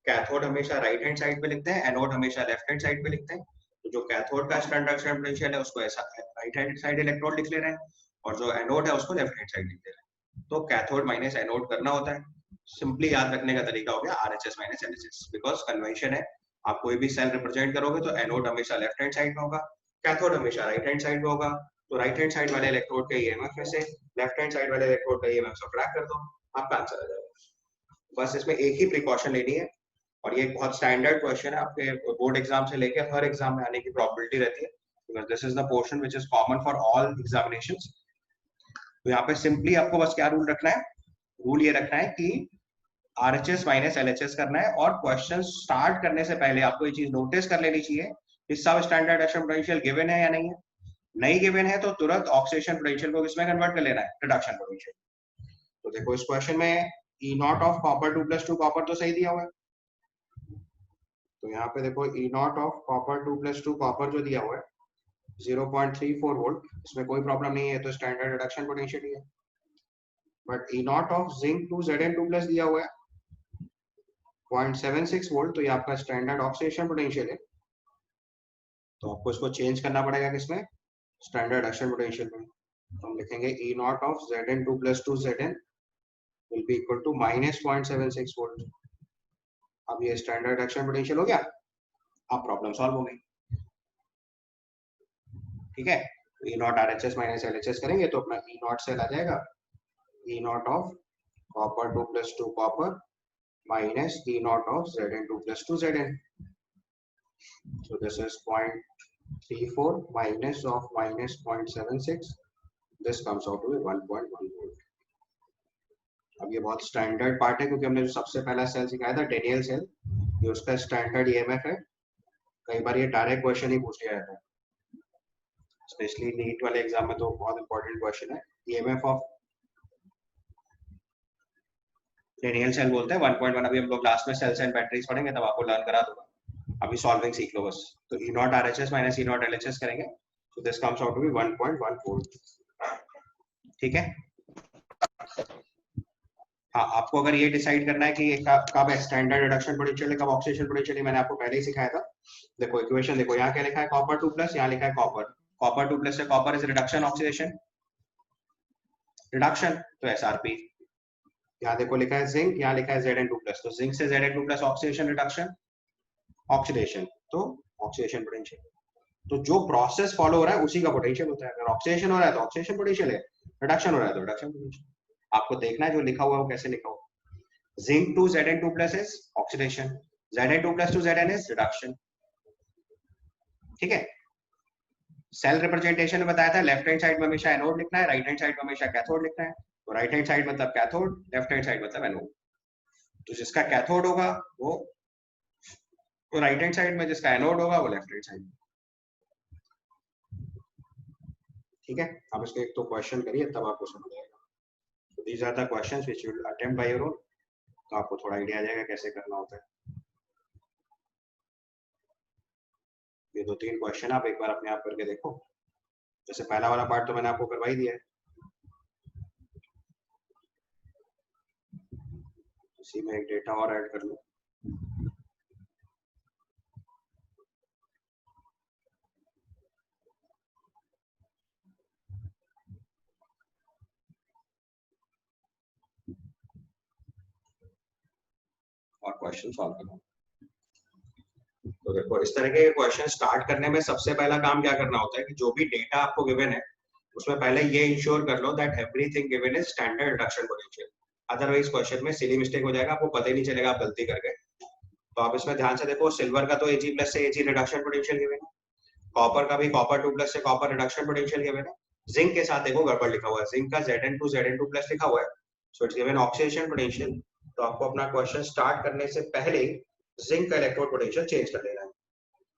कैथोड हमेशा राइट हैंड साइड पे लिखते हैं, एनोड हमेशा लेफ्ट हैंड साइड पे लिखते हैं। तो जो कैथोड का स्टैंडर्ड पोटेंशियल है उसको ऐसा राइट हैंड साइड इलेक्ट्रोड लिख ले रहे हैं, और जो एनोड है उसको लेफ्ट हैंड साइड लिख ले रहे हैं। तो कैथोड माइनस एनोड करना होता है। सिंपली याद रखने का तरीका हो गया RHS minus LHS, because convention है, आप कोई भी सेल रिप्रेजेंट करोगे तो एनोड हमेशा लेफ्ट हैंड साइड में होगा, कैथोड हमेशा राइट हैंड साइड में होगा। तो राइट हैंड साइड वाले इलेक्ट्रोड का ईएमएफ में से लेफ्ट हैंड साइड वाले इलेक्ट्रोड का ईएमएफ सब्ट्रैक्ट कर दो, आपका आंसर आ जाएगा। बस इसमें एक ही प्रिकॉशन लेनी है, और ये एक बहुत स्टैंडर्ड क्वेश्चन है, आपके बोर्ड एग्जाम से लेके हर एग्जाम में आने की प्रोबेबिलिटी रहती है, because this is the portion which is common for all examinations. तो यहाँ पे सिंपली आपको बस क्या रूल रखना है, रूल ये रखना है कि आरएचएस माइनस एलएचएस करना है, और क्वेश्चन स्टार्ट करने से पहले आपको ये चीज नोटिस कर लेनी चाहिए कि सब स्टैंडर्ड रिडक्शन पोटेंशियल गिवन है या नहीं है। नहीं गिवन है तो तुरंत ऑक्सीडेशन पोटेंशियल को किसमें कन्वर्ट कर लेना है, रिडक्शन पोटेंशियल। तो देखो इस क्वेश्चन में E not of copper 2 plus 2 copper तो सही दिया हुआ है, तो यहाँ पे देखो E not of copper 2 plus 2 copper जो दिया हुआ है 0.34 वोल्ट, इसमें कोई प्रॉब्लम नहीं है, तो स्टैंडर्ड रिडक्शन पोटेंशियल ही है। But E not of zinc 2 Zn2 plus दिया हुआ है 0.76 वोल्ट, तो ये आपका स्टैंडर्ड ऑक्सीडेशन पोटेंशियल है। तो आपको इसको चेंज करना पड़ेगा किसमें, स्टैंडर्ड रिडक्शन पोटेंशियल में। तो हम लिखेंगे ई not of Zn2 plus 2 Zn will be equal to minus 0.76 volt. अब ये स्टैंडर्ड रिडक्शन पोटेंशियल हो गया, अब प्रॉब्लम सॉल्व हो गई। ठीक है, E not RHS minus LHS करेंगे तो अपना ई नॉट सेल आ जाएगा, E not of copper 2 plus 2 copper minus E naught of Zn2 plus 2 Zn. So this is 0.34 minus of minus 0.76. This comes out to be 1.1 volt. अब ये बहुत standard part है, क्योंकि हमने जो सबसे पहला सेल सिखाया था डेनियल सेल, ये उसका स्टैंडर्ड ईएमएफ है। कई बार ये डायरेक्ट क्वेश्चन ही पूछ लिया जाता है, स्पेशली नीट वाले एग्जाम में तो बहुत इंपॉर्टेंट क्वेश्चन है। ईएमएफ ऑफ डेनियल सेल बोलते हैं 1.1। अभी हम लोग लास्ट में सेल्स एंड बैटरीज पढ़ेंगे तब आपको लर्न करा दूंगा, अभी सॉल्विंग सीख लो बस। तो E not RHS minus E not LHS करेंगे, तो this comes out to be 1.1 volt. ठीक है, हाँ, आपको अगर ये डिसाइड करना है कि कब स्टैंडर्ड रिडक्शन पोटेंशियल है, कब ऑक्सीडेशन पोटेंशियल है, मैंने आपको पहले ही सिखाया था। देखो इक्वेशन देखो, यहाँ क्या लिखा है, कॉपर 2 प्लस, यहाँ लिखा है कॉपर, कॉपर 2 प्लस से copper is reduction oxidation, reduction तो एसआरपी। यहाँ देखो लिखा है जिंक, यहाँ लिखा है Zn2 प्लस, तो जिंक से Zn2 plus oxidation reduction, oxidation तो ऑक्सीडेशन पोटेंशियल। तो जो प्रोसेस फॉलो हो रहा है उसी का पोटेंशियल होता है। अगर ऑक्सीडेशन हो रहा है तो ऑक्सीडेशन पोटेंशियल है, रिडक्शन हो रहा है तो रिडक्शन पोटेंशियल। आपको देखना है जो लिखा हुआ है वो कैसे लिखा हुआ है। Zinc to Zn2 plus is oxidation, Zn2 plus to Zn is reduction. ठीक है, सेल रिप्रेजेंटेशन में बताया था लेफ्ट हैंड साइड में हमेशा एनोड लिखना है, राइट हैंड साइड में हमेशा कैथोड लिखना है। तो राइट हैंड साइड मतलब कैथोड, लेफ्ट हैंड साइड मतलब एनोड। तो जिसका कैथोड होगा वो राइट हैंड साइड में, जिसका एनोड होगा वो लेफ्ट हैंड साइड में। ठीक है, आप इसके एक तो क्वेश्चन करिए तब आपको समझ आएगा। These are the questions which you will attempt by your own, तो आपको थोड़ा आइडिया आ जाएगा कैसे करना होता है। ये 2-3 क्वेश्चन आप एक बार अपने आप करके देखो। जैसे पहला वाला पार्ट तो मैंने आपको करवा ही दिया है, इसी में एक डेटा और ऐड कर लो। और क्वेश्चन सॉल्व करना। तो देखो इस तरह के क्वेश्चन स्टार्ट करने में सबसे पहला काम क्या करना होता है कि जो भी डेटा आपको गिवन है उसमें पहले ये इंश्योर कर लो that everything given is standard reduction potential. Otherwise question में सिली मिस्टेक हो जाएगा, आपको पता ही नहीं चलेगा आप गलती कर गए। तो आप इसमें ध्यान से देखो, सिल्वर का तो Ag प्लस से Ag रिडक्शन पोटेंशियल गिवन है, कॉपर का भी कॉपर 2 प्लस से कॉपर रिडक्शन पोटेंशियल गिवन है। जिंक के साथ देखो गड़बड़ लिखा हुआ है, जिंक का Zn2 प्लस लिखा हुआ है, so it's given oxidation potential. तो आपको अपना क्वेश्चन स्टार्ट करने से पहले ही जिंक का इलेक्ट्रोड पोटेंशियल चेंज कर लेना है।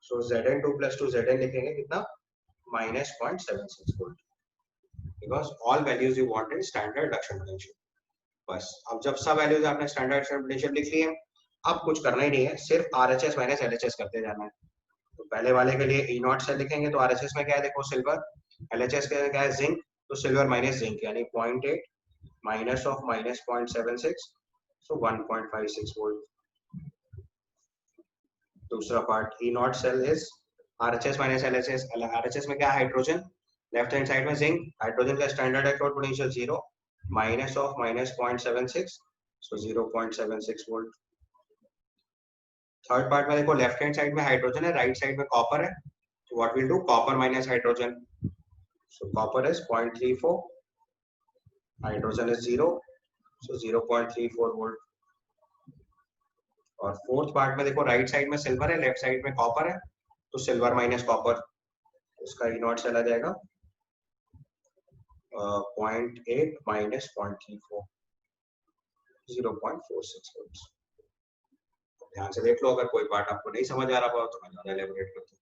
सो Zn2 प्लस टू Zn लिखेंगे कितना, -0.76 volt, because all values you want in standard reduction potential. बस अब जब सब वैल्यूज आपने स्टैंडर्ड रिडक्शन पोटेंशियल लिख लिए, अब कुछ करना ही नहीं है, सिर्फ RHS माइनस LHS करते जाना है। तो पहले वाले के लिए E नॉट से लिखेंगे, तो RHS में क्या है देखो सिल्वर, LHS के क्या है जिंक, तो सिल्वर माइनस जिंक यानी 0.8 माइनस ऑफ -0.76, सो 1.56 वोल्ट। दूसरा part E naught cell is RHS minus LHS, RHS में क्या हाइड्रोजन, लेफ्ट हैंड साइड में जिंक, हाइड्रोजन का standard electrode potential 0 minus of -0.76, so 0.76 volt. Third part में देखो लेफ्ट हैंड साइड में हाइड्रोजन है, राइट साइड में कॉपर है, तो what will do, copper minus hydrogen, so copper is 0.34, hydrogen is 0, so 0.34 volt. और fourth part में देखो राइट साइड में सिल्वर है, लेफ्ट साइड में कॉपर है, तो सिल्वर माइनस कॉपर, उसका E नॉट चला जाएगा 0.8 माइनस 0.34, 0.46 वोल्ट। ध्यान से देख लो, अगर कोई पार्ट आपको नहीं समझ आ रहा हो तो मैं ज्यादा एलेबोरेट करता हूँ।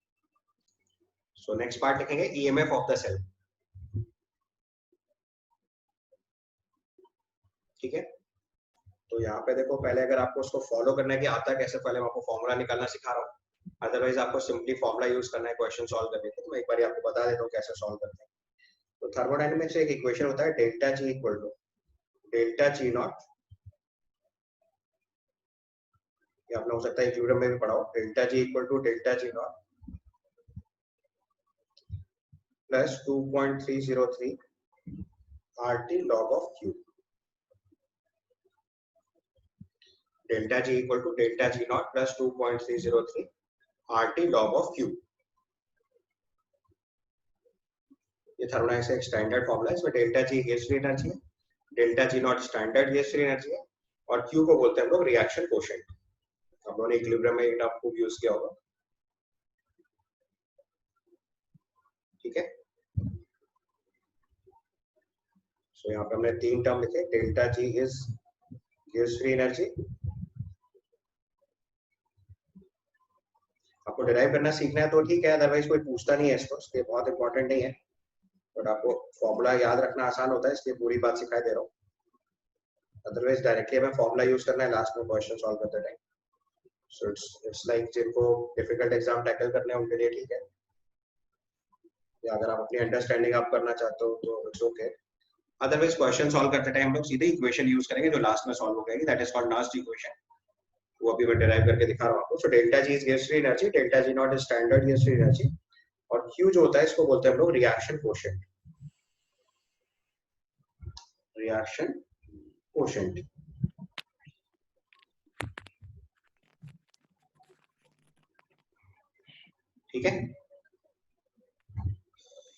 सो नेक्स्ट पार्ट लिखेंगे EMF ऑफ द सेल। ठीक है, तो यहाँ पे देखो पहले अगर आपको उसको फॉलो करना है कि आता है कैसे, पहले मैं आपको फॉर्मूला निकालना सिखा रहा हूँ, अदरवाइज आपको सिंपली फॉर्मूला यूज करना है क्वेश्चन सॉल्व करने के। तो मैं एक बार आपको बता देता हूँ कैसे सॉल्व करते हैं। तो थर्मोडायनेमिक्स से एक इक्वेशन होता है delta G equal to delta G naught, ये आपने हो सकता है इक्विलिब्रियम में भी पढ़ा हो, delta G equal to delta G naught plus 2.303 RT log of Q, delta G equal to delta G naught plus 2.303 RT log of Q। ये थर्मोडायनेमिक्स एक स्टैंडर्ड फॉर्मूला है, इसमें delta G gas free energy है, delta G naught standard gas free energy है, और Q को बोलते हैं हम लोग रिएक्शन कोशेंट। हम लोगों ने इक्विलिब्रियम में एक टर्म खूब यूज किया होगा। ठीक है, सो यहाँ पे हमने 3 टर्म लिखे, delta G is gas free energy, आपको डिराइव करना सीखना है तो ठीक है, अदरवाइज कोई पूछता नहीं है इसको, इसलिए बहुत इंपॉर्टेंट नहीं है, बट आपको फॉर्मूला याद रखना आसान होता है, इसलिए पूरी बात सिखाई दे रहा हूँ। अदरवाइज डायरेक्टली हमें फॉर्मूला यूज करना है लास्ट में क्वेश्चन सॉल्व करते टाइम। सो इट्स लाइक जिनको डिफिकल्ट एग्जाम टैकल करने हैं उनके लिए ठीक है, या अगर आप अपनी अंडरस्टैंडिंग आप करना चाहते हो तो it's okay. Otherwise question solve करते टाइम हम लोग सीधे इक्वेशन यूज करेंगे जो लास्ट में सॉल्व हो जाएगी, दैट इज कॉल्ड नास्ट इक्वेशन, वो अभी मैं डिराइव करके दिखा रहा हूँ आपको। So delta G is gas free energy, delta G not is standard gas free energy, और Q जो होता है इसको बोलते हैं हम लोग रिएक्शन कोशेंट, रिएक्शन कोशेंट। ठीक है,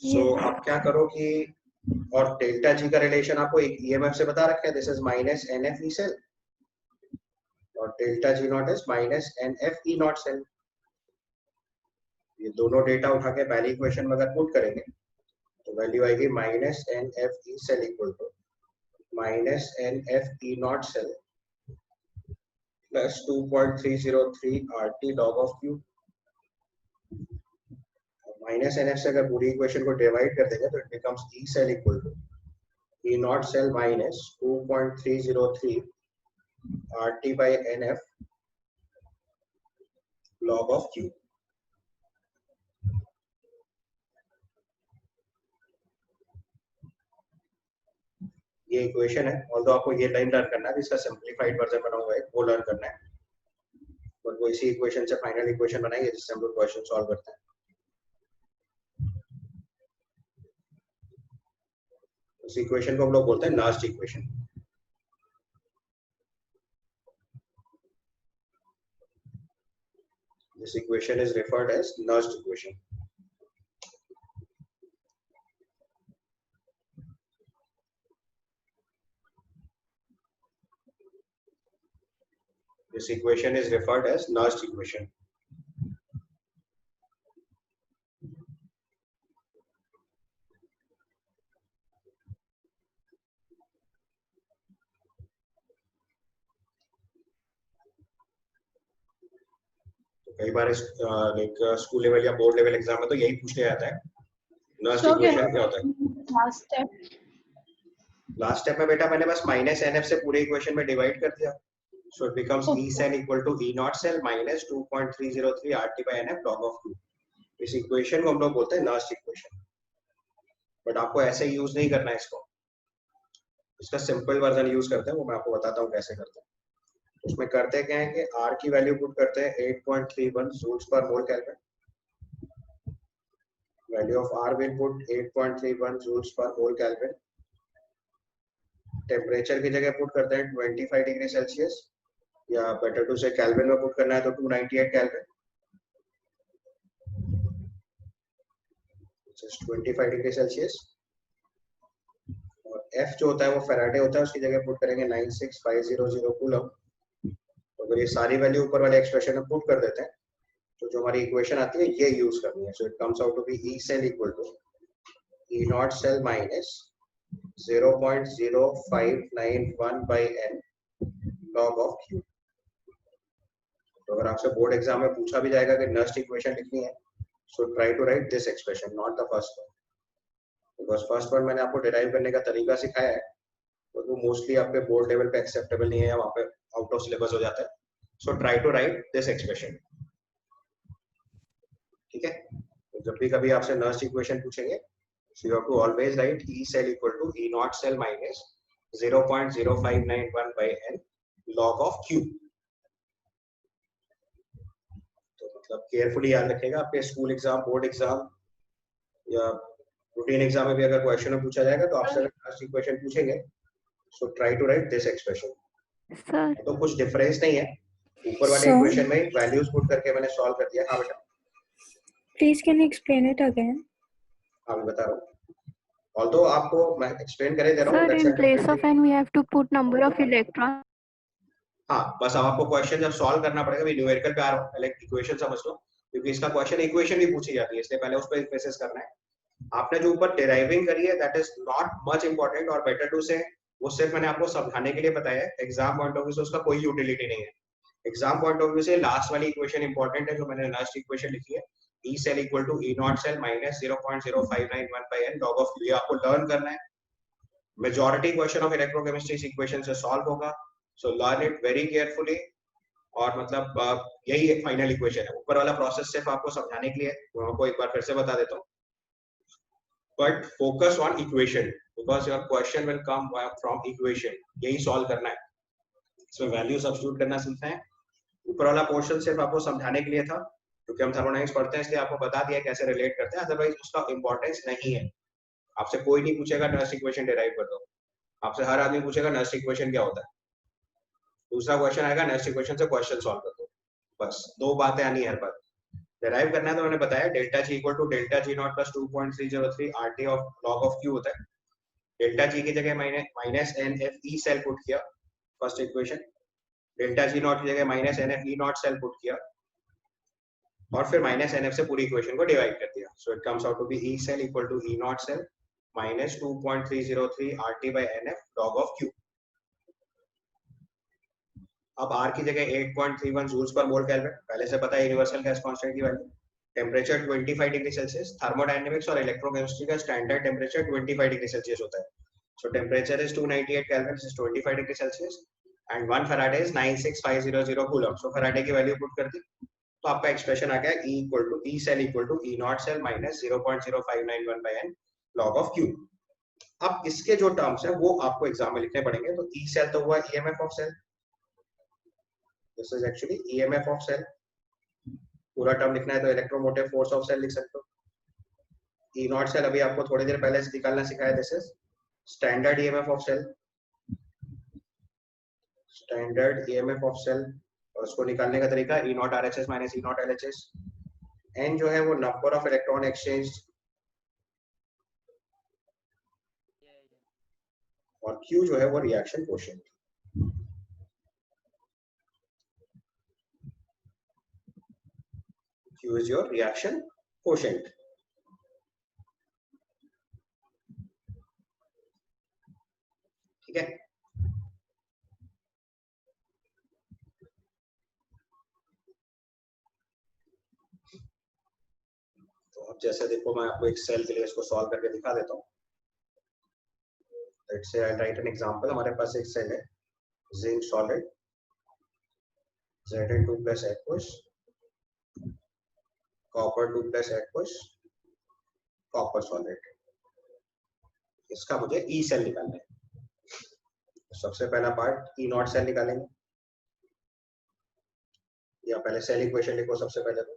सो आप क्या करो कि, और डेल्टा जी का रिलेशन आपको एक ईएमएफ से बता रखा है, this is minus N F E cell, और delta G naught is minus N F E not cell. ये दोनों डेटा उठा के पहली इक्वेशन में अगर पुट करेंगे तो वैल्यू आएगी minus N F E cell equal to minus N F E not cell plus 2.303 RT log of Q। Minus N F से अगर पूरी इक्वेशन को डिवाइड कर देंगे तो it becomes E cell equal to E not cell minus 2.303 RT by NF log of Q। ये equation है, although आपको ये लाइन लर्न करना है, इसका सिंपलीफाइड वर्जन बना हुआ है वो लर्न करना है, और वो इसी इक्वेशन से फाइनल इक्वेशन बनाएंगे जिससे हम लोग क्वेश्चन सॉल्व करते हैं। उस इक्वेशन को हम लोग बोलते हैं last equation. This equation is referred as nudged equation. This equation is referred as nudged equation. कई बार लाइक स्कूल लेवल या बोर्ड लेवल एग्जाम में तो यही पूछने आता है, नर्स्ड इक्वेशन क्या होता है। लास्ट स्टेप में बेटा मैंने बस माइनस एन एफ से पूरे इक्वेशन में डिवाइड कर दिया, so it becomes E cell equal to E not cell minus 2.303 RT by NF log of Q। इस इक्वेशन को हम लोग बोलते हैं नर्स्ड इक्वेशन, बट आपको ऐसे यूज नहीं करना है इसको, इसका सिंपल वर्जन यूज करते हैं, वो मैं आपको बताता हूँ कैसे करते हैं। उसमें करते क्या है कि R की वैल्यू पुट करते हैं 8.31 joules per mole kelvin, value of R will put 8.31 joules per mole kelvin, temperature की जगह पुट करते हैं 25 डिग्री सेल्सियस, या बेटर टू से केल्विन में पुट करना है तो 298 केल्विन, 25 डिग्री सेल्सियस, और F जो होता है वो फैराडे होता है, उसकी जगह पुट करेंगे 96500 कूलम। अगर ये सारी वैल्यू ऊपर वाले एक्सप्रेशन में पुट कर देते हैं तो जो हमारी इक्वेशन आती है ये यूज करनी है, so it comes out to be E cell equal to E not cell minus 0.0591 by n log of Q। तो अगर आपसे बोर्ड एग्जाम में पूछा भी जाएगा कि नर्स्ड इक्वेशन लिखनी है, so try to write this expression, not the first one, because first one मैंने आपको डिराइव करने का तरीका सिखाया है, तो वो मोस्टली आपके बोर्ड लेवल पे एक्सेप्टेबल नहीं है या वहाँ पे आउट ऑफ सिलेबस हो जाता है, so try to write this expression. ठीक है, तो जब भी कभी आपसे नर्स्ड इक्वेशन पूछेंगे, so you have to always write E cell equal to E naught cell minus 0.0591 by n log of Q। तो मतलब केयरफुली याद रखेगा, आपके स्कूल एग्जाम, बोर्ड एग्जाम या रूटीन एग्जाम में भी अगर क्वेश्चन में पूछा जाएगा तो आपसे नर्स्ड इक्वेशन पूछेंगे, so try to write this expression. तो कुछ डिफरेंस नहीं है, ऊपर वाले इक्वेशन में वैल्यूज पुट करके मैंने सॉल्व कर दिया। हाँ बेटा, Please can you explain it again? हाँ मैं बता रहा हूँ, ऑल्दो आपको मैं एक्सप्लेन करे दे रहा हूँ। Sir, in place of n, we have to put number of electrons. हाँ, बस अब आपको क्वेश्चन जब सॉल्व करना पड़ेगा, मैं न्यूमेरिकल पे आ रहा हूँ, पहले इक्वेशन समझ लो, क्योंकि इसका क्वेश्चन इक्वेशन भी पूछी जाती है, इसलिए पहले उस पर बेसिस करना है। आपने जो ऊपर डिराइविंग करी है that is not much important, और बेटर टू से वो सिर्फ मैंने आपको समझाने के लिए बताया है, एग्जाम पॉइंट ऑफ व्यू से उसका कोई यूटिलिटी नहीं है। एग्जाम पॉइंट ऑफ व्यू से लास्ट वाली इक्वेशन इंपॉर्टेंट है जो मैंने लास्ट इक्वेशन लिखी है, E cell equal to E naught cell minus 0.0591 by n log of Q। ये आपको लर्न करना है, मेजॉरिटी क्वेश्चन ऑफ इलेक्ट्रोकेमिस्ट्री इस इक्वेशन से सॉल्व होगा, so learn it very carefully. और मतलब यही एक फाइनल इक्वेशन है, ऊपर वाला प्रोसेस सिर्फ आपको समझाने के लिए, वो आपको एक बार फिर से बता देता हूँ, but focus on equation because your question will come from equation, यही सॉल्व करना है, इसमें वैल्यू सब्स्टिट्यूट करना सीखना है। ऊपर वाला पोर्शन सिर्फ आपको समझाने के लिए था, क्योंकि हम थर्मोडायनेमिक्स पढ़ते हैं इसलिए आपको बता दिया कैसे रिलेट करते हैं, अदरवाइज उसका इंपॉर्टेंस नहीं है। आपसे कोई नहीं पूछेगा नर्स्ड इक्वेशन डिराइव कर दो, आपसे हर आदमी पूछेगा नर्स्ड इक्वेशन क्या होता है, दूसरा क्वेश्चन आएगा नर्स्ड इक्वेशन से क्वेश्चन सॉल्व कर दो, बस दो बातें आनी है हर बार, डिराइव करना है तो मैंने बताया delta G equal to delta G naught plus 2.303 RT of log of Q होता है। डेल्टा जी की जगह minus N F E cell put किया first equation, delta G naught की जगह minus N F E not cell put किया और फिर माइनस एन एफ से पूरी इक्वेशन को डिवाइड कर दिया। So it comes out to be E cell equal to E not cell minus 2.303 RT by n F log of Q. अब R की जगह 8.31 जूल्स पर मोल केल्विन, पहले से पता है यूनिवर्सल गैस कांस्टेंट की value. Temperature 25 degree Celsius, thermodynamics और electrochemistry का स्टैंडर्ड टेम्परेचर 25 डिग्री सेल्सियस होता है। So temperature is 298 kelvin, is 25 degree Celsius and 1 faraday is 96500 coulomb. So faraday की वैल्यू पुट कर दी तो आपका एक्सप्रेशन आ गया E equal to E cell equal to E naught cell minus 0.0591 by n log of Q। अब इसके जो टर्म्स हैं वो आपको एग्जाम में लिखने पड़ेंगे। तो E सेल तो हुआ EMF of cell, this is actually EMF of cell. पूरा टर्म लिखना है तो इलेक्ट्रोमोटिव फोर्स ऑफ सेल लिख सकते हो। E नॉट सेल अभी आपको थोड़ी देर पहले से निकालना सिखाया, this is standard EMF of cell, standard EMF of cell. और उसको निकालने का तरीका E naught RHS minus E naught LHS। N जो है वो नंबर ऑफ इलेक्ट्रॉन एक्सचेंज और Q जो है वो reaction coefficient. Q is your reaction quotient. ठीक है, तो अब जैसे देखो मैं आपको एक सेल के लिए इसको सॉल्व करके दिखा देता हूँ। Let's say I right an example. हमारे पास एक सेल है zinc solid Zn2 plus aqueous, copper 2 plus aqueous, copper solid। इसका मुझे E सेल निकालना है। सबसे पहला पार्ट E नॉट सेल निकालेंगे, या पहले सेल इक्वेशन लिखो सबसे पहले तो।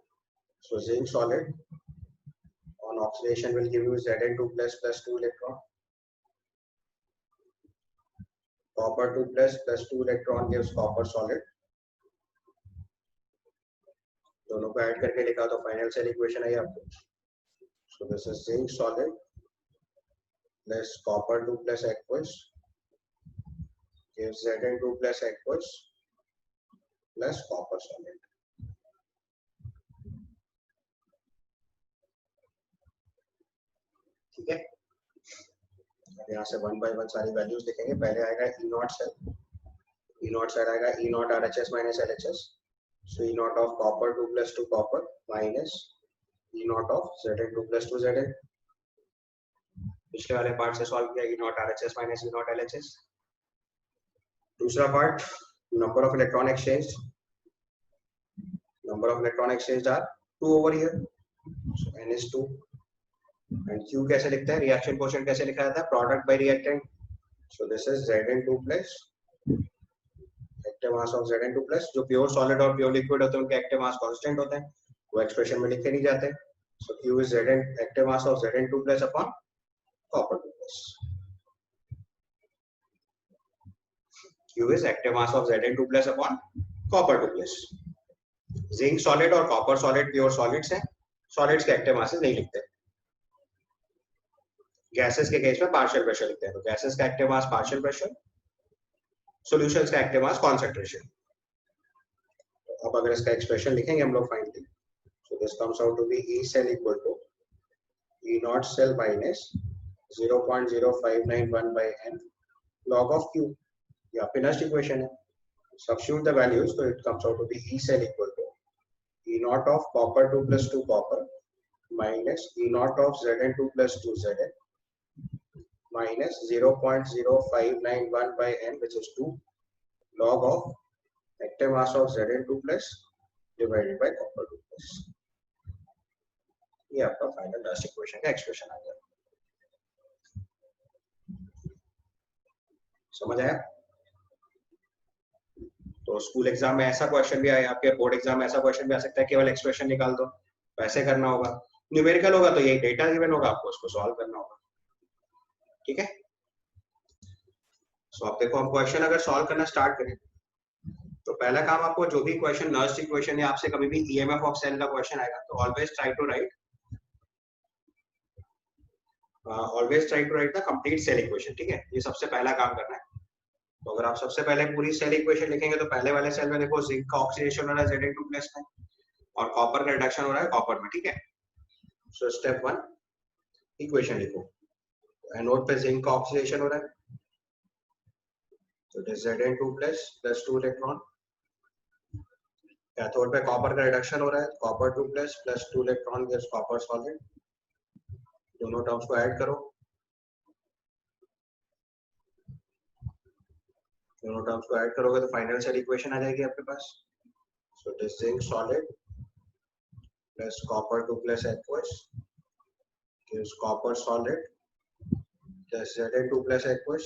सो zinc solid on oxidation will give you Zn2 plus plus 2 electron, copper 2 plus plus 2 electron gives copper solid। दोनों को ऐड करके लिखा तो फाइनल सेल इक्वेशन आई आपको। सो this is zinc solid plus copper 2 plus aqueous gives Zn2 plus aqueous plus copper solid। ठीक है, अब यहाँ से 1 by 1 सारी वैल्यूज लिखेंगे। पहले आएगा E naught cell, E naught cell आएगा E naught RHS minus LHS। So E naught of copper 2 plus 2 copper minus E naught of Zn2 plus 2 Zn। पिछले वाले पार्ट से सॉल्व किया E naught RHS minus E naught LHS। दूसरा part number of electron exchange, number of electron exchange are 2 over here, so n is 2 and Q कैसे लिखते हैं, reaction coefficient कैसे लिखा जाता है, product bye reactant. So this is Zn2 plus active mass of Zn2 plus. जो pure solid और pure liquid होते हैं उनके एक्टिव मास कांस्टेंट होते हैं, वो एक्सप्रेशन में लिखे नहीं जाते। सो Q is Zn active mass of Zn2 plus upon copper 2 plus. Q is active mass of Zn2 plus upon copper 2 plus. Zinc solid और कॉपर सॉलिड प्योर सॉलिड्स हैं, solids के एक्टिव मासेस नहीं लिखते। Gases के case में partial pressure लिखते हैं, तो गैसेस का active mass partial pressure, solutions का एक्टिव मास कॉन्सेंट्रेशन। अब अगर इसका एक्सप्रेशन लिखेंगे हम लोग finally, so this comes out to be E cell equal to E naught cell minus 0.0591 by n log of Q। या फिनिश्ड इक्वेशन है, substitute the values, तो it comes out to be E cell equal to E not of copper 2 plus 2 copper minus E not of Zn2 plus 2 Zn minus 0.0591 by n which is 2 log of active mass of Zn2 plus divided by copper 2 plus। ये आपका final last equation का expression आ गया। समझ आया? तो school exam में ऐसा क्वेश्चन भी आया, आपके बोर्ड एग्जाम में ऐसा क्वेश्चन भी आ सकता है, केवल एक्सप्रेशन निकाल दो, वैसे करना होगा। न्यूमेरिकल होगा तो ये डेटा गिवन होगा, आपको उसको सॉल्व करना होगा। ठीक है, सो आप देखो हम क्वेश्चन अगर सॉल्व करना स्टार्ट करें तो पहला काम, आपको जो भी क्वेश्चन नर्स्ट इक्वेशन या आपसे कभी भी ईएमएफ ऑफ सेल का क्वेश्चन आएगा तो always try to write the complete cell equation. ठीक है, ये सबसे पहला काम करना है। तो अगर आप सबसे पहले पूरी सेल इक्वेशन लिखेंगे तो पहले वाले सेल में देखो जिंक का ऑक्सीडेशन हो रहा है Zn2+ में और कॉपर का रिडक्शन हो रहा है कॉपर में। ठीक है, सो स्टेप 1 इक्वेशन लिखो। एनोड पे जिंक का ऑक्सीडेशन हो रहा है, तो it is Zn2+ + 2 electron. Cathode पे कॉपर का रिडक्शन हो रहा है, copper 2+ + 2 electron gives copper solid. दोनों टर्म्स को ऐड करो, दोनों टर्म्स को ऐड करोगे तो फाइनल सेल इक्वेशन आ जाएगी आपके पास। So it is zinc solid plus copper 2+ aqueous gives copper solid plus Zn2+ aqueous।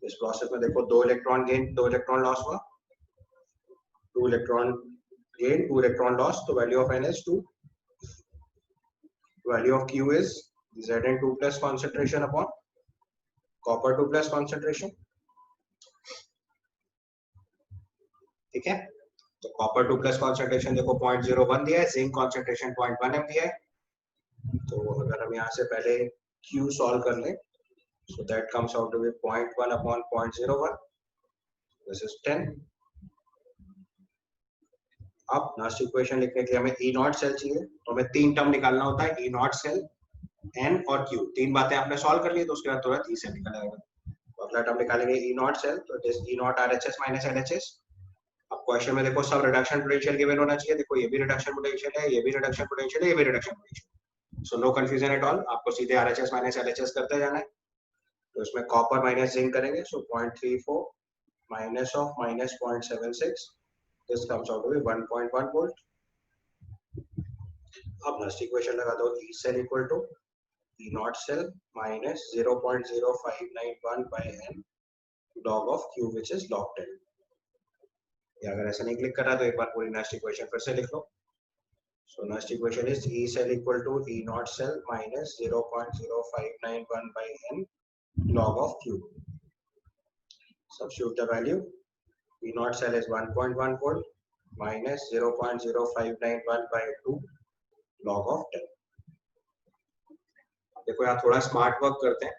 इस प्रोसेस में देखो 2 इलेक्ट्रॉन गेन 2 इलेक्ट्रॉन लॉस हुआ, 2 इलेक्ट्रॉन गेन 2 इलेक्ट्रॉन लॉस, तो value of n is 2, value of q is Zn2+ concentration upon copper 2+ concentration। ठीक है, तो copper 2+ concentration देखो 0.01 दिया है, जिंक concentration 0.1 m दिया है। तो अगर हम यहाँ से पहले q सॉल्व कर लें, so that comes out to be 0.1 upon 0.01, this is 10। अब लास्ट इक्वेशन लिखने के लिए हमें E नॉट सेल चाहिए, तो हमें 3 टर्म निकालना होता है, E नॉट सेल, N और Q। 3 बातें आपने सॉल्व कर ली तो उसके बाद तुरंत E सेल निकल आएगा। तो अगला टर्म निकालेंगे E नॉट सेल, तो it is E naught RHS - LHS। अब क्वेश्चन में देखो सब रिडक्शन पोटेंशियल गिवन होना चाहिए। देखो ये भी रिडक्शन पोटेंशियल है, ये भी रिडक्शन पोटेंशियल है, ये भी reduction potential, so no confusion at all. आपको सीधे RHS - LHS करते जाना है। तो इसमें कॉपर माइनस जिंक करेंगे, so 0.34 minus of minus 0.76, this comes out to be 1.1 volt. अब लास्ट इक्वेशन लगा दो, E cell equal to E naught cell minus 0.0591 by n log of Q which is log 10। या अगर ऐसा नहीं click कर रहा तो एक बार पूरी नेक्स्ट इक्वेशन फिर से लिख लो। So next equation is E cell equal to E naught cell minus 0.0591 by n log of Q। Substitute the value, E naught cell is 1.1 volt minus 0.0591 by 2 log of 10। देखो यहाँ थोड़ा smart work करते हैं।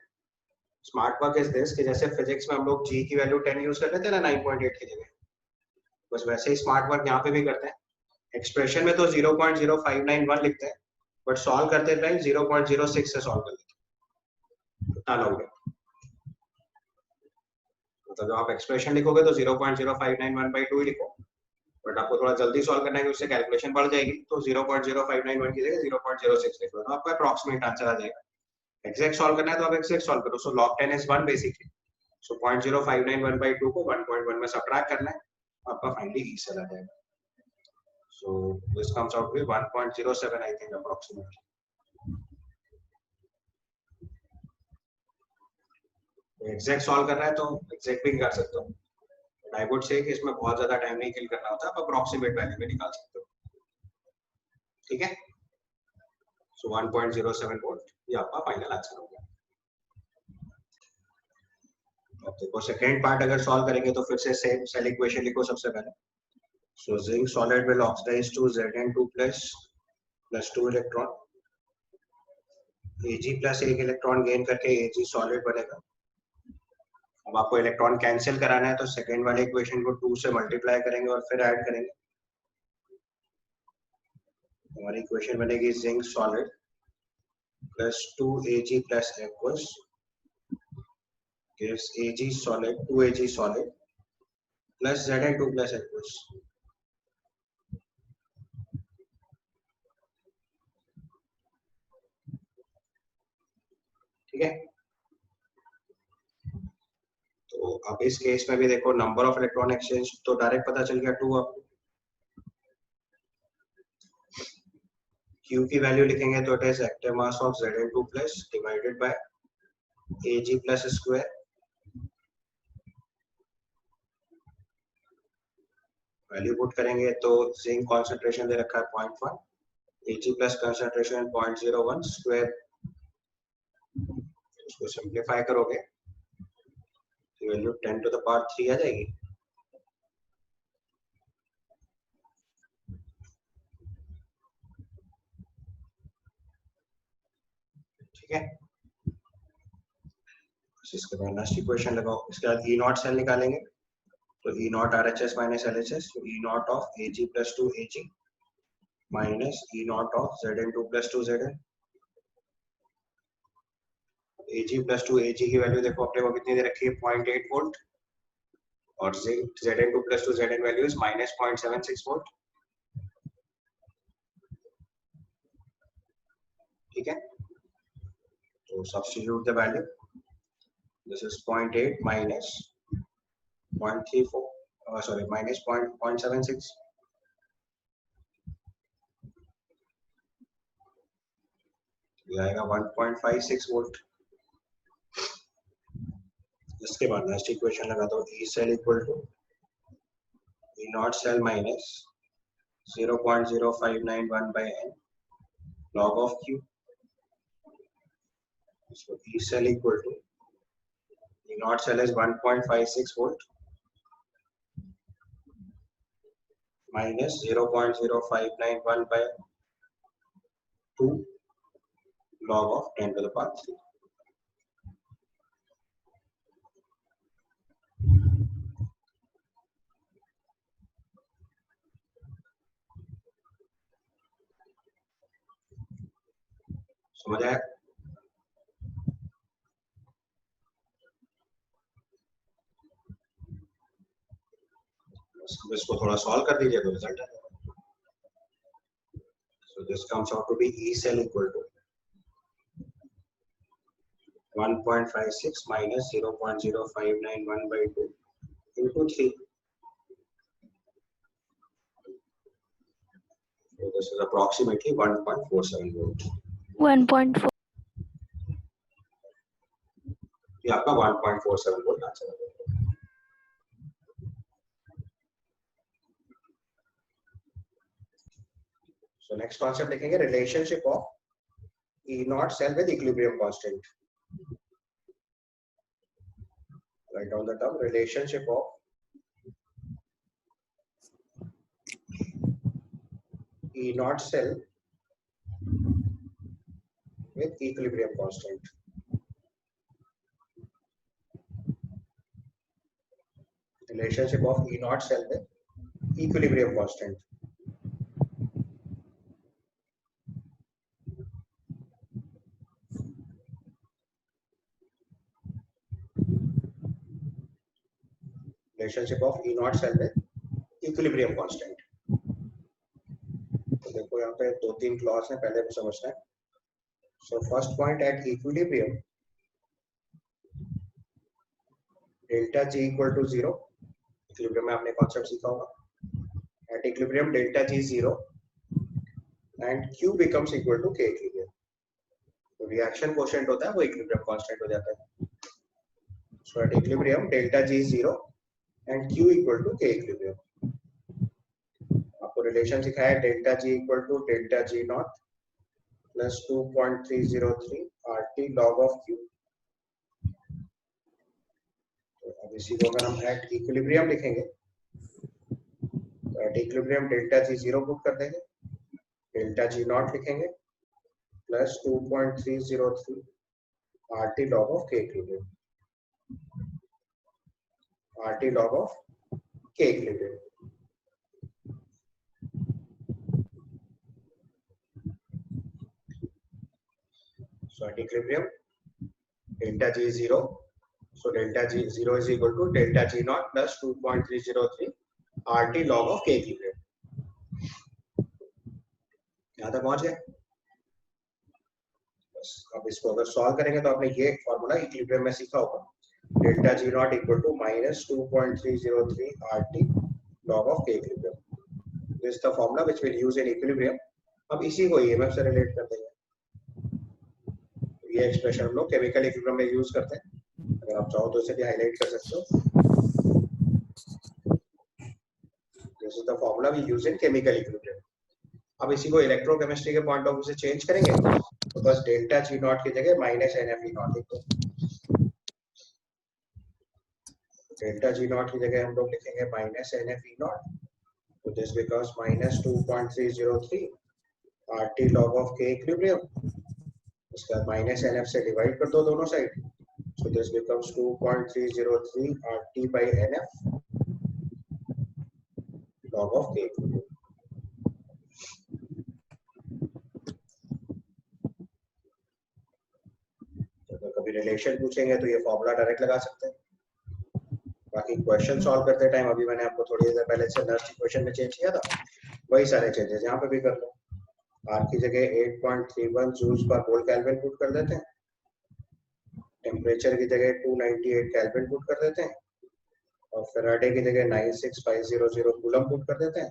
Smart work is this कि जैसे physics में हम लोग G की वैल्यू 10 यूज कर लेते हैं ना 9.8 की जगह, बस वैसे ही स्मार्ट वर्क यहाँ पे भी करते हैं। एक्सप्रेशन में तो 0.0591 लिखते हैं, बट सॉल्व करते टाइम 0.06 से सॉल्व कर लेते हैं। इतना लॉग है, तो जब आप एक्सप्रेशन लिखोगे तो 0.0591 by 2 ही लिखो, बट आपको थोड़ा जल्दी सॉल्व करना है कि उससे कैलकुलेशन बढ़ जाएगी, तो 0.0591 की जगह 0.06 लिख लो, तो आपका अप्रॉक्सीमेट आंसर आ जाएगा। एग्जैक्ट सॉल्व करना है तो आप एग्जैक्ट सॉल्व करो। सो log 10 is 1 basically, so 0.0591 by 2 को 1.1 में सबट्रैक्ट करना है, आपका फाइनली E सेल आ जाएगा। So this comes out to 1.07 I think approximately. Exact solve करना है तो एग्जैक्ट भी कर सकते हो, आई वुड से कि इसमें बहुत ज्यादा टाइम नहीं किल करना होता, आप अप्रॉक्सीमेट वैल्यू में निकाल सकते हो। ठीक है, सो 1.07 वोल्ट ये आपका फाइनल आंसर होगा। अब देखो सेकंड पार्ट अगर सॉल्व करेंगे तो फिर से सेम सेल इक्वेशन लिखो सबसे पहले। So zinc solid will oxidize to Zn2+ + 2 electron, Ag + 1 electron gain करके Ag सॉलिड बनेगा। अब आपको इलेक्ट्रॉन कैंसिल कराना है तो सेकंड वाले इक्वेशन को 2 से मल्टीप्लाई करेंगे और फिर ऐड करेंगे। हमारी इक्वेशन बनेगी zinc solid plus 2Ag plus aqueous gives Ag solid 2Ag solid plus Zn2 plus aqueous। ठीक है, तो अब इस केस में भी देखो नंबर ऑफ इलेक्ट्रॉन एक्सचेंज तो डायरेक्ट पता चल गया 2। आपको Q की वैल्यू लिखेंगे तो it is active mass of Zn2+ divided by Ag plus square. Value put करेंगे तो जिंक कंसंट्रेशन दे रखा है 0.1, Ag प्लस कंसंट्रेशन 0.01 स्क्वायर, उसको सिंपलीफाई करोगे तो वैल्यू 10 to the power 3 आ जाएगी। ठीक है, इसके बाद लास्ट इक्वेशन लगाओ। इसके बाद ई नॉट सेल निकालेंगे, तो E naught R H S minus L H S, E not of A G plus two A G minus E not of Z N two plus to Z N. A G plus two A G की value देखो अपने को कितनी दे रखी है, 0.8 volt, और Z N two plus to Z N value is minus 0.76 volt. ठीक है, तो substitute the value, this is 0.8 minus 0.34, sorry, minus 0.76, ये आएगा 1.56 वोल्ट। इसके बाद नेक्स्ट इक्वेशन लगा दो, E cell equal to E not cell minus 0.0591 by n log of q, so E cell equal to E naught cell is 1.56 volt minus 0.0591 by 2 log of 10 to the power 3. समझ आया? इसको थोड़ा solve कर दीजिए तो result आ जाएगा। So this comes out to be E cell equal to 1.56 minus 0.0591 by 2 into 3. So this is approximately 1.47 volt. 1.4. ये आपका 1.47 वोल्ट आंसर है। So next concept देखेंगे, relationship of E naught cell with equilibrium constant. Write down the term, relationship of E naught cell with equilibrium constant. Relationship of E naught cell with equilibrium constant. Relationship of E naught cell with equilibrium constant. तो देखो यहाँ पे दो तीन clause है, पहले को समझना है। So first point, at equilibrium delta G equal to 0. Equilibrium में आपने कॉन्सेप्ट सीखा होगा। At equilibrium delta G 0 and Q becomes equal to K equilibrium. तो रिएक्शन कोएफिशिएंट होता है वो इक्विलिब्रियम कांस्टेंट हो जाता है। So at equilibrium delta G 0 and Q equal to K equilibrium. आपको रिलेशन सिखाया है, delta G equal to delta G not plus 2.303 RT log of Q. तो अब इसी को अगर हम एट इक्विलिब्रियम लिखेंगे तो at equilibrium delta G 0 put कर देंगे, डेल्टा G नॉट लिखेंगे plus 2.303 RT log of K equilibrium. RT log of K equilibrium. So at equilibrium delta G is 0, so delta G 0 is equal to delta G naught plus 2.303 RT log of K equilibrium. यहाँ तक पहुंच गए? बस अब इसको अगर solve करेंगे तो आपने ये फॉर्मूला इक्विलिब्रियम में सीखा होगा, delta G naught equal to minus 2.303 RT log of K equilibrium. This is the formula which we'll use in equilibrium. अब इसी को EMF से रिलेट कर देंगे। ये एक्सप्रेशन हम लोग केमिकल इक्विलिब्रियम में यूज करते हैं, अगर आप चाहो तो इसे भी हाईलाइट कर सकते हो। This is the formula we use in chemical equilibrium. अब इसी को इलेक्ट्रोकेमिस्ट्री के पॉइंट ऑफ व्यू से चेंज करेंगे तो बस डेल्टा G नॉट की जगह माइनस NF E नॉट लिख दो। डेल्टा G नॉट की जगह हम लोग लिखेंगे माइनस NF E नॉट, तो this becomes minus 2.303 RT log of K equilibrium. उसके बाद माइनस NF से डिवाइड कर दो दोनों side, so this becomes 2.303 RT by NF log of K. तो कभी रिलेशन पूछेंगे तो ये फॉर्मूला डायरेक्ट लगा सकते हैं। बाकी क्वेश्चन सॉल्व करते टाइम अभी मैंने आपको थोड़ी देर पहले से नर्स इक्वेशन में चेंज किया था, वही सारे चेंजेस यहाँ पे भी कर लो। R की जगह 8.31 joules per mole kelvin put कर देते हैं, टेम्परेचर की जगह 298 केल्विन पुट कर देते हैं, और फैराडे की जगह 96500 कूलम पुट कर देते हैं।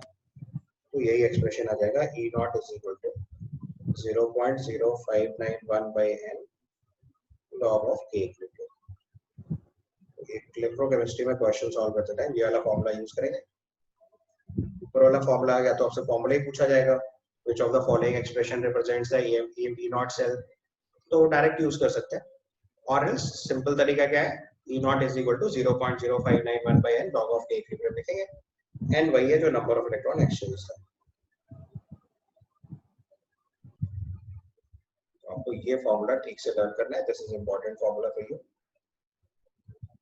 तो यही एक्सप्रेशन आ जाएगा E not is equal to 0.0591 by n log of K equilibrium. Electrochemistry में क्वेश्चन सॉल्व करते टाइम ये वाला फॉर्मूला यूज करेंगे। ऊपर वाला फॉर्मूला आ गया तो आपसे फॉर्मूला ही पूछा जाएगा, which of the following expression represents the E naught cell, तो डायरेक्ट यूज कर सकते हैं। और इस सिंपल तरीका क्या है, E not is equal to 0.0591 by n log of K equilibrium लिखेंगे। n वही है जो नंबर ऑफ इलेक्ट्रॉन एक्सचेंज था। आपको ये फॉर्मूला ठीक से लर्न करना है, this is important formula for you,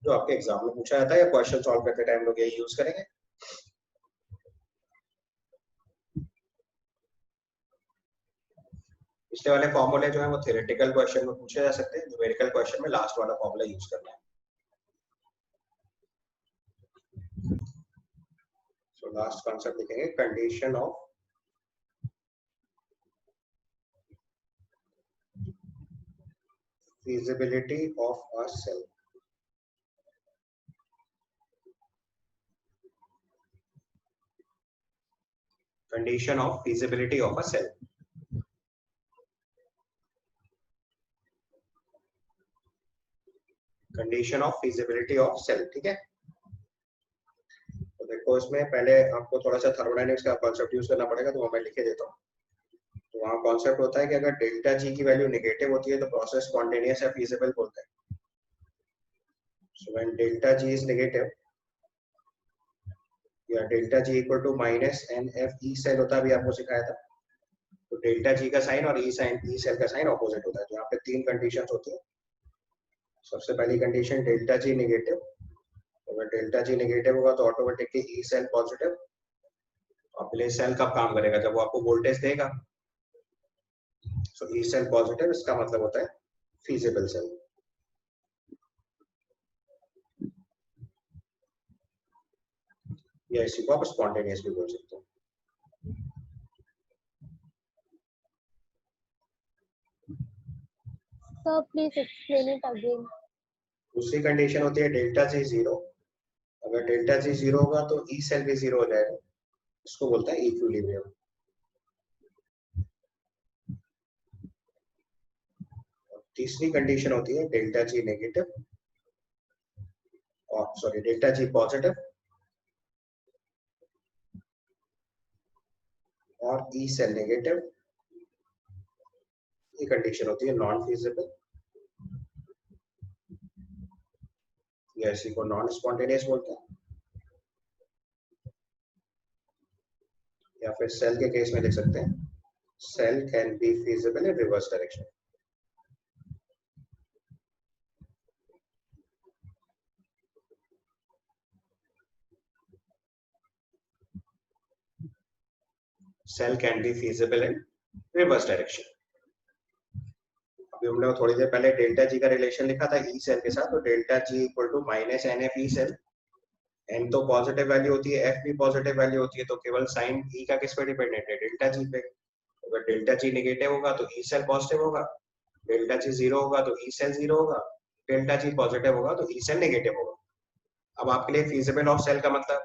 जो आपके एग्जाम में पूछा जाता है या क्वेश्चन सॉल्व करते टाइम लोग यही यूज करेंगे। पिछले वाले फॉर्मूले जो है वो थ्योरेटिकल क्वेश्चन में पूछे जा सकते हैं, न्यूमेरिकल क्वेश्चन में लास्ट वाला फॉर्मूला यूज करना है। सो लास्ट कॉन्सेप्ट लिखेंगे, condition of feasibility of a cell। Condition of feasibility of a cell। Condition of feasibility of cell, ठीक है। तो देखो इसमें पहले आपको थोड़ा सा थर्मोडायनेमिक्स का कॉन्सेप्ट यूज करना पड़ेगा, तो वो मैं लिख के देता हूँ। तो वहाँ कॉन्सेप्ट होता है कि अगर डेल्टा जी की वैल्यू नेगेटिव होती है तो प्रोसेस स्पॉन्टेनियस या फीजिबल बोलते हैं। So when delta G is negative या delta G equal to minus NF E cell होता है, अभी आपको सिखाया था। तो डेल्टा जी का साइन और E सेल का साइन ऑपोजिट होता है। तो यहाँ पे तीन कंडीशंस होती है। सबसे पहली कंडीशन डेल्टा जी नेगेटिव, अगर डेल्टा जी नेगेटिव होगा तो ऑटोमेटिकली E सेल पॉजिटिव। अब ये सेल कब काम करेगा, जब वो आपको वोल्टेज देगा। सो E सेल पॉजिटिव, इसका मतलब होता है फीजिबल सेल। या इसी को आप स्पॉन्टेनियस भी बोल सकते हो। Sir, please explain it again. दूसरी कंडीशन होती है डेल्टा जी जीरो। अगर डेल्टा जी जीरो होगा तो ई सेल भी जीरो हो जाएगा, इसको बोलते हैं इक्विलिब्रियम। तीसरी कंडीशन होती है डेल्टा जी नेगेटिव, और सॉरी डेल्टा जी पॉजिटिव और ई सेल नेगेटिव। ये कंडीशन होती है नॉन फीजिबल, या इसी को नॉन स्पॉन्टेनियस बोलते हैं। या फिर सेल के केस में लिख सकते हैं, cell can be feasible in reverse direction. Cell can be feasible in reverse direction. अभी हमने थोड़ी देर पहले डेल्टा जी का रिलेशन लिखा था ई सेल के साथ, तो delta G equal to minus NF E cell. N तो पॉजिटिव वैल्यू होती है, एफ भी पॉजिटिव वैल्यू होती है, तो केवल साइन ई का किस पे डिपेंडेंट है, डेल्टा जी पे। अगर डेल्टा जी नेगेटिव होगा तो ई सेल पॉजिटिव होगा, डेल्टा जी जीरो होगा तो ई सेल जीरो होगा, डेल्टा जी पॉजिटिव होगा तो ई सेल नेगेटिव होगा। अब आपके लिए फीजिबल ऑफ सेल का मतलब,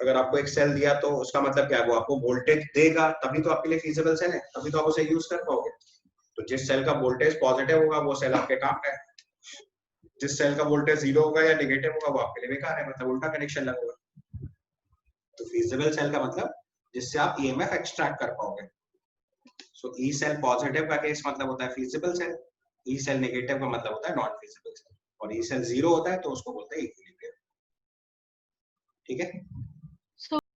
अगर आपको एक सेल दिया तो उसका मतलब क्या है, वो आपको वोल्टेज देगा, तभी तो आपके लिए फीजिबल सेल है, तभी तो आप उसे यूज कर पाओगे। तो जिस सेल का वोल्टेज पॉजिटिव होगा वो सेल आपके काम का है, जिस सेल का वोल्टेज जीरो होगा या नेगेटिव होगा वो आपके लिए बेकार है, मतलब उल्टा कनेक्शन लगेगा। तो फीजिबल सेल का मतलब जिससे आप ईएमएफ एक्सट्रैक्ट कर पाओगे। सो ई सेल पॉजिटिव का केस मतलब होता है feasible cell, E cell negative का मतलब होता है नॉन फीजिबल सेल, और ई सेल जीरो होता है तो उसको बोलते हैं इक्विलिब्रियम। ठीक है।